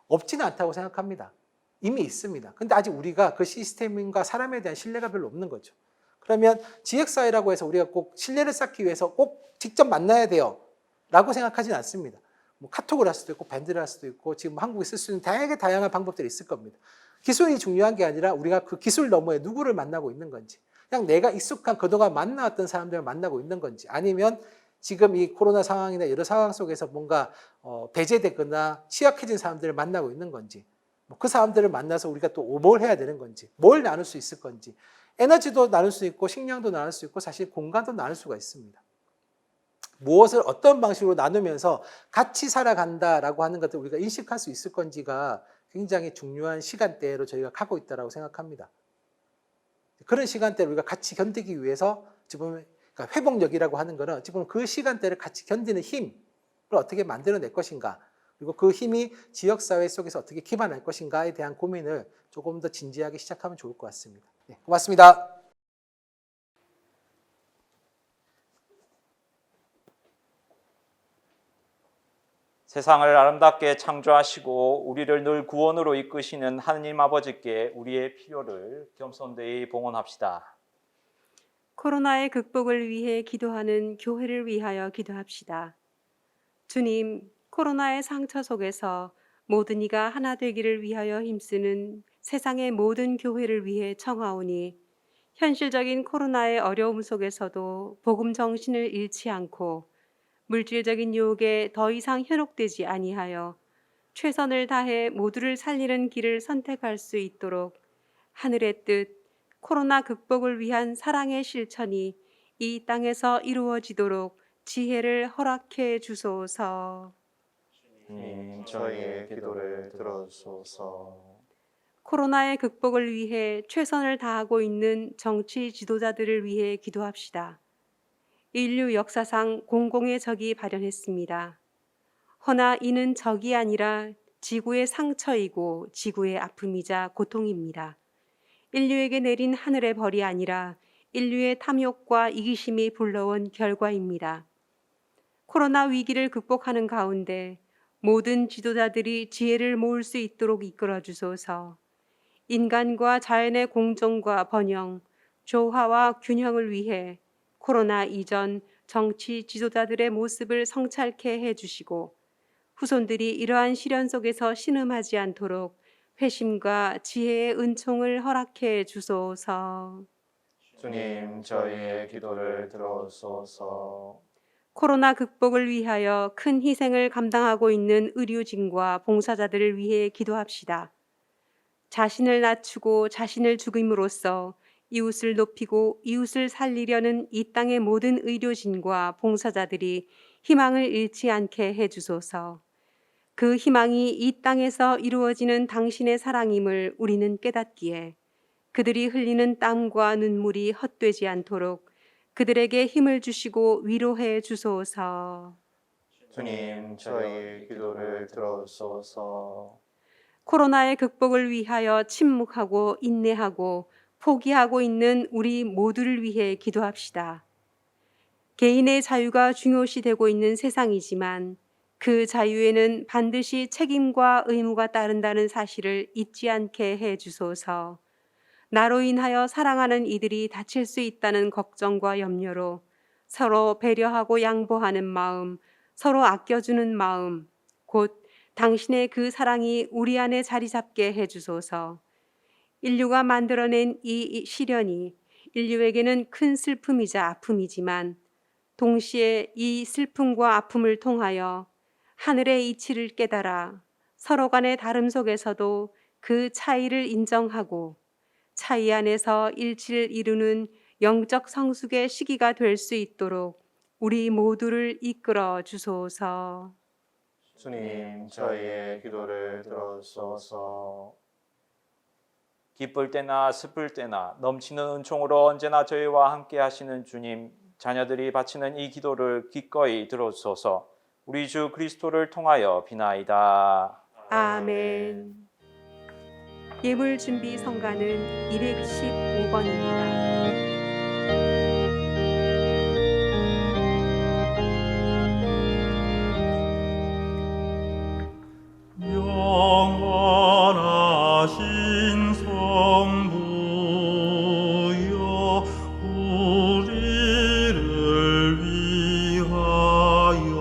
없지는 않다고 생각합니다. 이미 있습니다. 근데 아직 우리가 그 시스템과 사람에 대한 신뢰가 별로 없는 거죠. 그러면 지역사회라고 해서 우리가 꼭 신뢰를 쌓기 위해서 꼭 직접 만나야 돼요 라고 생각하지는 않습니다. 뭐 카톡을 할 수도 있고 밴드를 할 수도 있고 지금 한국에 쓸 수 있는 다양한 방법들이 있을 겁니다. 기술이 중요한 게 아니라 우리가 그 기술 너머에 누구를 만나고 있는 건지 그냥 내가 익숙한 그동안 만나왔던 사람들을 만나고 있는 건지 아니면 지금 이 코로나 상황이나 여러 상황 속에서 뭔가 배제되거나 취약해진 사람들을 만나고 있는 건지 뭐 그 사람들을 만나서 우리가 또 뭘 해야 되는 건지 뭘 나눌 수 있을 건지 에너지도 나눌 수 있고 식량도 나눌 수 있고 사실 공간도 나눌 수가 있습니다. 무엇을 어떤 방식으로 나누면서 같이 살아간다라고 하는 것을 우리가 인식할 수 있을 건지가 굉장히 중요한 시간대로 저희가 가고 있다고 생각합니다. 그런 시간대를 우리가 같이 견디기 위해서 지금 그러니까 회복력이라고 하는 거는 지금 그 시간대를 같이 견디는 힘을 어떻게 만들어낼 것인가 그리고 그 힘이 지역사회 속에서 어떻게 기반할 것인가에 대한 고민을 조금 더 진지하게 시작하면 좋을 것 같습니다. 네, 고맙습니다. 세상을 아름답게 창조하시고 우리를 늘 구원으로 이끄시는 하느님 아버지께 우리의 필요를 겸손되이 봉헌합시다. 코로나의 극복을 위해 기도하는 교회를 위하여 기도합시다. 주님, 코로나의 상처 속에서 모든 이가 하나 되기를 위하여 힘쓰는 세상의 모든 교회를 위해 청하오니 현실적인 코로나의 어려움 속에서도 복음 정신을 잃지 않고 물질적인 유혹에 더 이상 현혹되지 아니하여 최선을 다해 모두를 살리는 길을 선택할 수 있도록 하늘의 뜻, 코로나 극복을 위한 사랑의 실천이 이 땅에서 이루어지도록 지혜를 허락해 주소서. 주님, 저희의 기도를 들어주소서. 코로나의 극복을 위해 최선을 다하고 있는 정치 지도자들을 위해 기도합시다. 인류 역사상 공공의 적이 발현했습니다. 허나 이는 적이 아니라 지구의 상처이고 지구의 아픔이자 고통입니다. 인류에게 내린 하늘의 벌이 아니라 인류의 탐욕과 이기심이 불러온 결과입니다. 코로나 위기를 극복하는 가운데 모든 지도자들이 지혜를 모을 수 있도록 이끌어 주소서. 인간과 자연의 공정과 번영, 조화와 균형을 위해 코로나 이전 정치 지도자들의 모습을 성찰케 해주시고 후손들이 이러한 시련 속에서 신음하지 않도록 회심과 지혜의 은총을 허락해 주소서. 주님, 저희의 기도를 들어주소서. 코로나 극복을 위하여 큰 희생을 감당하고 있는 의료진과 봉사자들을 위해 기도합시다. 자신을 낮추고 자신을 죽임으로써 이웃을 높이고 이웃을 살리려는 이 땅의 모든 의료진과 봉사자들이 희망을 잃지 않게 해주소서. 그 희망이 이 땅에서 이루어지는 당신의 사랑임을 우리는 깨닫기에 그들이 흘리는 땀과 눈물이 헛되지 않도록 그들에게 힘을 주시고 위로해 주소서. 주님, 저희의 기도를 들어주소서. 코로나의 극복을 위하여 침묵하고 인내하고 포기하고 있는 우리 모두를 위해 기도합시다. 개인의 자유가 중요시 되고 있는 세상이지만 그 자유에는 반드시 책임과 의무가 따른다는 사실을 잊지 않게 해 주소서. 나로 인하여 사랑하는 이들이 다칠 수 있다는 걱정과 염려로 서로 배려하고 양보하는 마음, 서로 아껴주는 마음, 곧 당신의 그 사랑이 우리 안에 자리 잡게 해주소서. 인류가 만들어낸 이 시련이 인류에게는 큰 슬픔이자 아픔이지만 동시에 이 슬픔과 아픔을 통하여 하늘의 이치를 깨달아 서로 간의 다름 속에서도 그 차이를 인정하고 차이 안에서 일치를 이루는 영적 성숙의 시기가 될 수 있도록 우리 모두를 이끌어 주소서. 주님, 저희의 기도를 들어주소서. 기쁠 때나 슬플 때나 넘치는 은총으로 언제나 저희와 함께 하시는 주님, 자녀들이 바치는 이 기도를 기꺼이 들어주소서. 우리 주 그리스도를 통하여 비나이다. 아멘. 예물 준비 성가는 215번입니다. 영원하신 성부여 우리를 위하여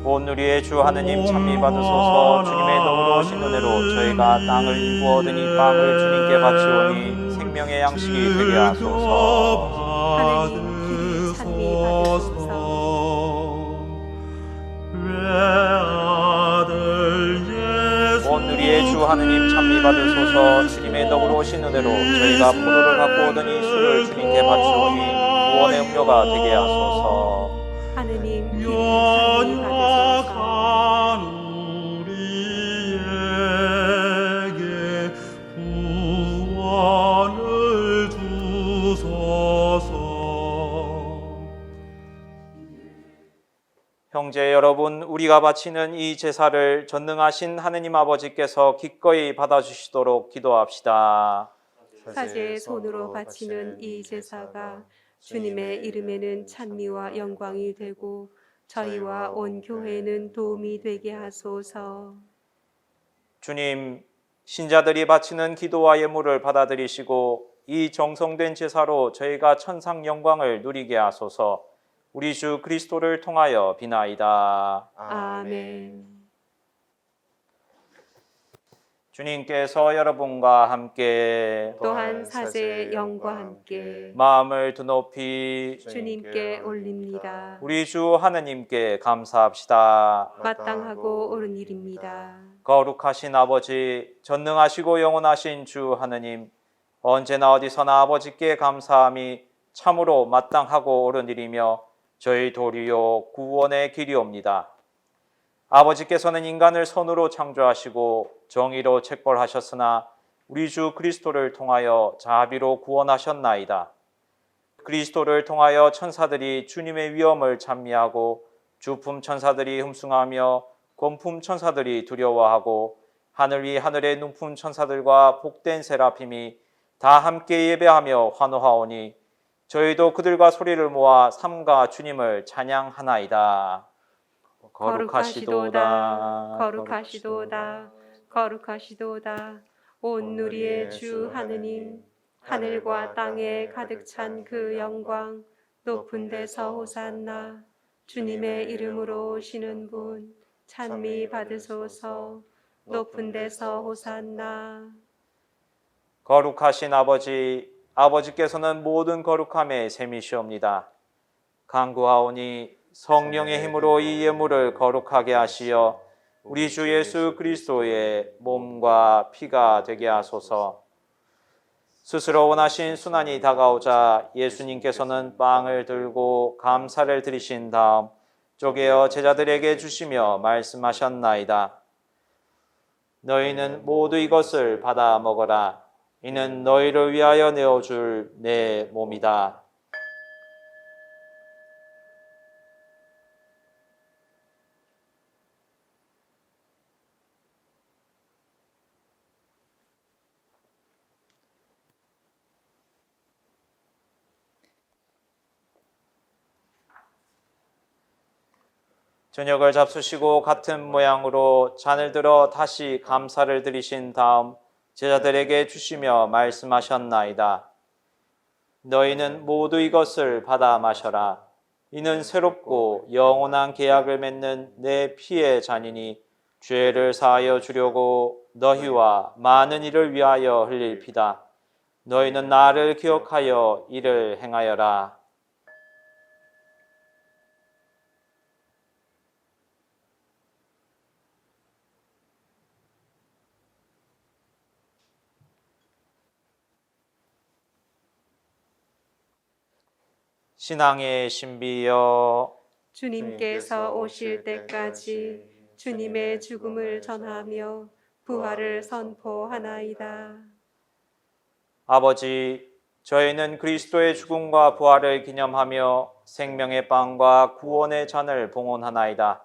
온 우리의 주 하느님 찬미 받으소서. 주님의 너그러우신 은혜로 저희가 땅을 일구어 얻으니 빵을 주님께 바치오니 생명의 양식이 되게 하소서. 하느님 길이 찬미 받으소서. 온 우리의 주 하느님 찬미 받으소서. 주님의 너그러우신 은혜로 저희가 포도를 갖고 오더니 술을 주님께 바치오니 구원의 음료가 되게 하소서. 하느님 길이 찬미 받으소서. 연약한 우리에게 구원을 주소서. 형제 여러분, 우리가 바치는 이 제사를 전능하신 하느님 아버지께서 기꺼이 받아주시도록 기도합시다. 사제의 손으로 바치는 이 제사가 주님의 이름에는 찬미와 영광이 되고 저희와 온 교회는 도움이 되게 하소서. 주님, 신자들이 바치는 기도와 예물을 받아들이시고 이 정성된 제사로 저희가 천상 영광을 누리게 하소서. 우리 주 그리스도를 통하여 비나이다. 아멘. 주님께서 여러분과 함께 또한 사제의 영과 함께 마음을 드높이 주님께 올립니다. 우리 주 하느님께 감사합시다. 마땅하고 옳은 일입니다. 거룩하신 아버지, 전능하시고 영원하신 주 하느님, 언제나 어디서나 아버지께 감사함이 참으로 마땅하고 옳은 일이며 저희 도리요 구원의 길이옵니다. 아버지께서는 인간을 선으로 창조하시고 정의로 책벌하셨으나 우리 주 그리스도를 통하여 자비로 구원하셨나이다. 그리스도를 통하여 천사들이 주님의 위엄을 찬미하고 주품 천사들이 흠숭하며 권품 천사들이 두려워하고 하늘 위 하늘의 눈품 천사들과 복된 세라핌이 다 함께 예배하며 환호하오니 저희도 그들과 소리를 모아 삼가 주님을 찬양하나이다. 거룩하시도다. 거룩하시도다. 거룩하시도다. 온 누리의 주 하느님, 하늘과 땅에 가득 찬 그 영광, 높은 데서 호산나. 주님의 이름으로 오시는 분 찬미 받으소서. 높은 데서 호산나. 거룩하신 아버지, 아버지께서는 모든 거룩함의 셈이시옵니다. 간구하오니 성령의 힘으로 이 예물을 거룩하게 하시어 우리 주 예수 그리스도의 몸과 피가 되게 하소서. 스스로 원하신 순환이 다가오자 예수님께서는 빵을 들고 감사를 드리신 다음 쪼개어 제자들에게 주시며 말씀하셨나이다. 너희는 모두 이것을 받아 먹어라. 이는 너희를 위하여 내어줄 내 몸이다. 저녁을 잡수시고 같은 모양으로 잔을 들어 다시 감사를 드리신 다음 제자들에게 주시며 말씀하셨나이다. 너희는 모두 이것을 받아 마셔라. 이는 새롭고 영원한 계약을 맺는 내 피의 잔이니 죄를 사하여 주려고 너희와 많은 이를 위하여 흘릴 피다. 너희는 나를 기억하여 이를 행하여라. 신앙의 신비여, 주님께서 오실 때까지 주님의 죽음을 전하며 부활을 선포하나이다. 아버지, 저희는 그리스도의 죽음과 부활을 기념하며 생명의 빵과 구원의 잔을 봉헌하나이다.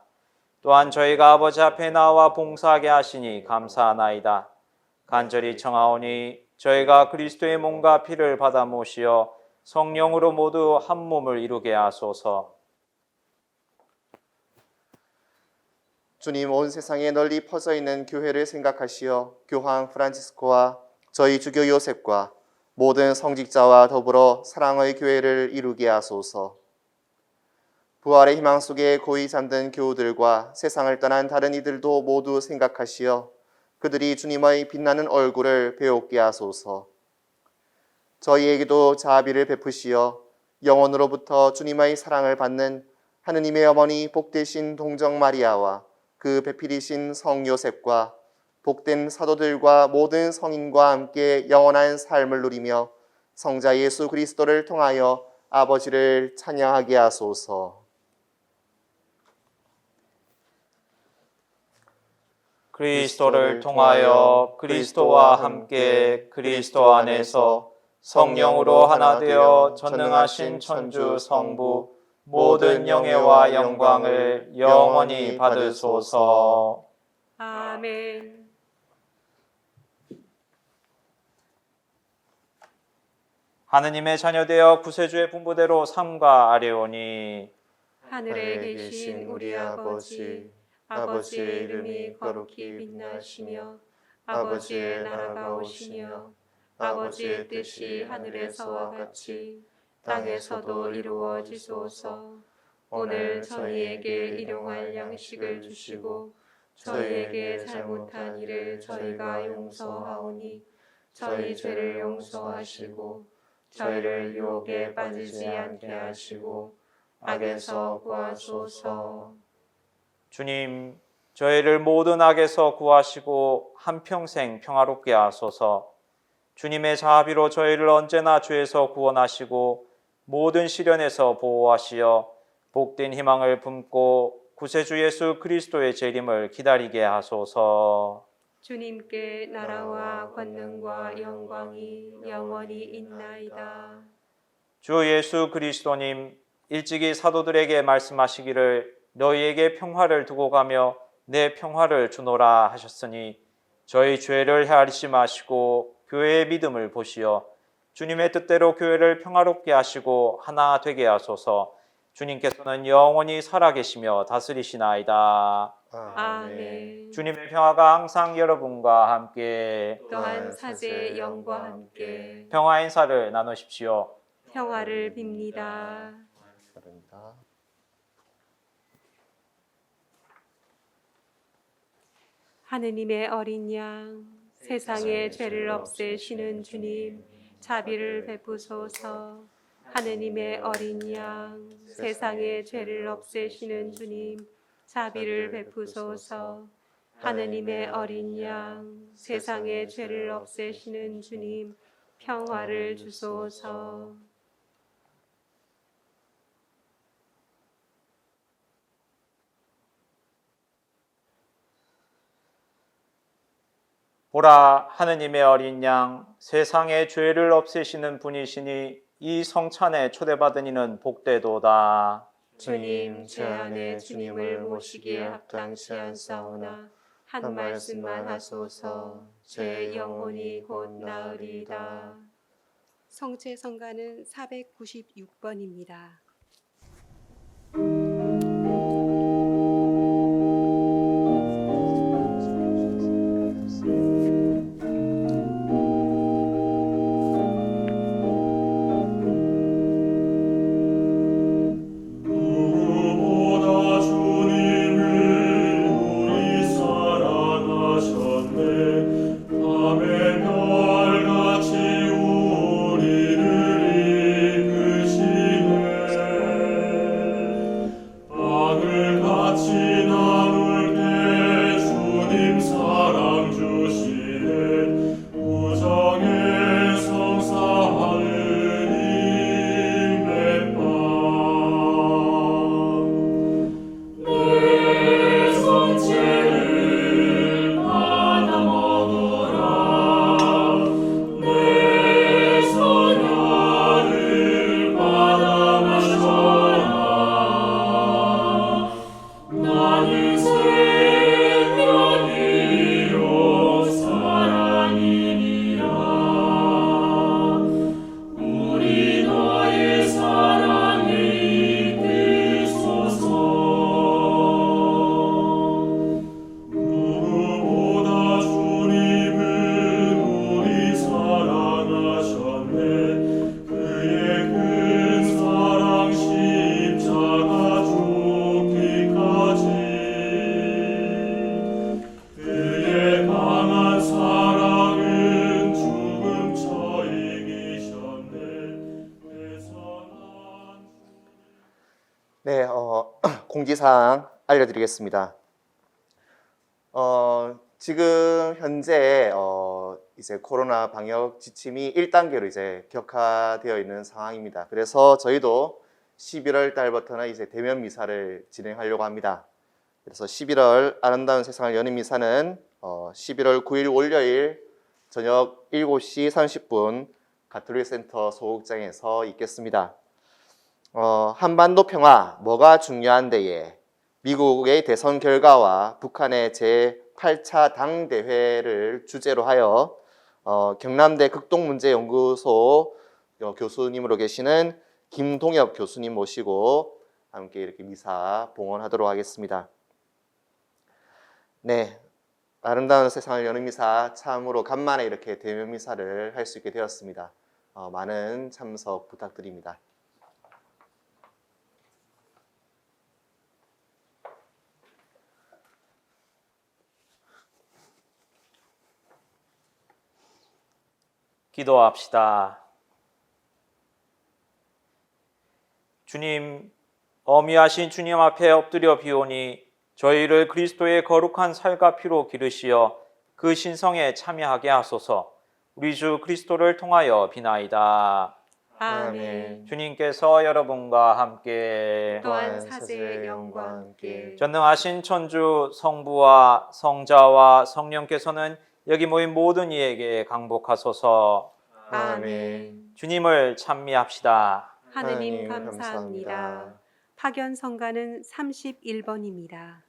또한 저희가 아버지 앞에 나와 봉사하게 하시니 감사하나이다. 간절히 청하오니 저희가 그리스도의 몸과 피를 받아 모시어 성령으로 모두 한 몸을 이루게 하소서. 주님, 온 세상에 널리 퍼져 있는 교회를 생각하시어 교황 프란치스코와 저희 주교 요셉과 모든 성직자와 더불어 사랑의 교회를 이루게 하소서. 부활의 희망 속에 고이 잠든 교우들과 세상을 떠난 다른 이들도 모두 생각하시어 그들이 주님의 빛나는 얼굴을 배우게 하소서. 저희에게도 자비를 베푸시어 영원으로부터 주님의 사랑을 받는 하느님의 어머니 복되신 동정 마리아와 그 배필이신 성 요셉과 복된 사도들과 모든 성인과 함께 영원한 삶을 누리며 성자 예수 그리스도를 통하여 아버지를 찬양하게 하소서. 그리스도를 통하여 그리스도와 함께 그리스도 안에서 성령으로 하나 되어 전능하신 천주 성부 모든 영예와 영광을 영원히 받으소서. 아멘. 하느님의 자녀되어 구세주의 분부대로 삼가 아뢰오니 하늘에 계신 우리 아버지, 아버지의 이름이 거룩히 빛나시며 아버지의 나라가 오시며 아버지의 뜻이 하늘에서와 같이 땅에서도 이루어지소서. 오늘 저희에게 일용할 양식을 주시고 저희에게 잘못한 일을 저희가 용서하오니 저희 죄를 용서하시고 저희를 유혹에 빠지지 않게 하시고 악에서 구하소서. 주님, 저희를 모든 악에서 구하시고 한평생 평화롭게 하소서. 주님의 자비로 저희를 언제나 죄에서 구원하시고 모든 시련에서 보호하시어 복된 희망을 품고 구세주 예수 그리스도의 재림을 기다리게 하소서. 주님께 나라와 권능과 영광이 영원히 있나이다. 주 예수 그리스도님, 일찍이 사도들에게 말씀하시기를 너희에게 평화를 두고 가며 내 평화를 주노라 하셨으니 저희 죄를 헤아리지 마시고 교회의 믿음을 보시어 주님의 뜻대로 교회를 평화롭게 하시고 하나 되게 하소서. 주님께서는 영원히 살아계시며 다스리시나이다. 아멘. 주님의 평화가 항상 여러분과 함께 또한 사제의 영과 함께 평화 인사를 나누십시오. 평화를 빕니다. 감사합니다. 하느님의 어린 양, 세상의 죄를 없애시는 주님, 자비를 베푸소서. 하느님의 어린 양, 세상의 죄를 없애시는 주님, 자비를 베푸소서. 하느님의 어린 양, 세상의 죄를 없애시는 주님, 평화를 주소서. 보라, 하느님의 어린 양, 세상의 죄를 없애시는 분이시니 이 성찬에 초대받은 이는 복되도다. 주님, 제 안에 주님을 모시기에 합당치 않사오나 한 말씀만 하소서. 제 영혼이 곧 나으리이다. 성체 성가는 496번입니다. 누구보다 주님을 우리 사랑하셨네. 밤의 별같이 우리를 이끄시네. 빵을 같이 나눌 때 주님 사랑 주시네. 우정의 성사 하느님의 빵. 내 성체를 받아 먹어라. 내 선혈을 받아 마셔라. 나는 생명이요 사랑이니라. 우리 너의 사랑에 이끌소서. 누구보다 주님은 우리 사랑하셨네. 그의 큰 사랑 십자가 죽기까지. 그의 강한 사랑은 죽음처 이기셨네. 대선한 네, 공지사항 알려드리겠습니다. 지금 현재 이제 코로나 방역 지침이 1단계로 이제 격화되어 있는 상황입니다. 그래서 저희도 11월 달부터는 이제 대면 미사를 진행하려고 합니다. 그래서 11월 아름다운 세상을 여는 미사는 11월 9일 월요일 저녁 7시 30분 가톨릭 센터 소극장에서 있겠습니다. 한반도 평화 뭐가 중요한데에 미국의 대선 결과와 북한의 제8차 당대회를 주제로 하여 경남대 극동문제연구소 교수님으로 계시는 김동엽 교수님 모시고 함께 이렇게 미사 봉헌하도록 하겠습니다. 네, 아름다운 세상을 여는 미사 참으로 간만에 이렇게 대면 미사를 할 수 있게 되었습니다. 많은 참석 부탁드립니다. 기도합시다. 주님, 어미하신 주님 앞에 엎드려 비오니 저희를 그리스도의 거룩한 살과 피로 기르시어 그 신성에 참여하게 하소서. 우리 주 그리스도를 통하여 비나이다. 아멘. 주님께서 여러분과 함께 또한 사제의 영과 함께 전능하신 천주 성부와 성자와 성령께서는 여기 모인 모든 이에게 강복하소서. 아멘. 주님을 찬미합시다. 하느님 감사합니다. 파견 성가는 31번입니다.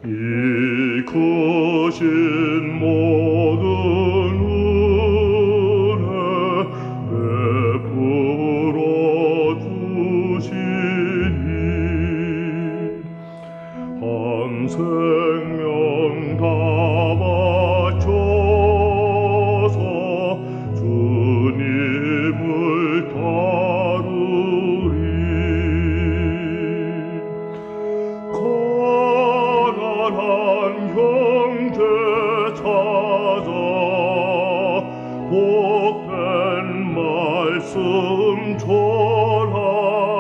이 크신 모든 은혜 베풀어 주시니 한 생명 다 마음 졸아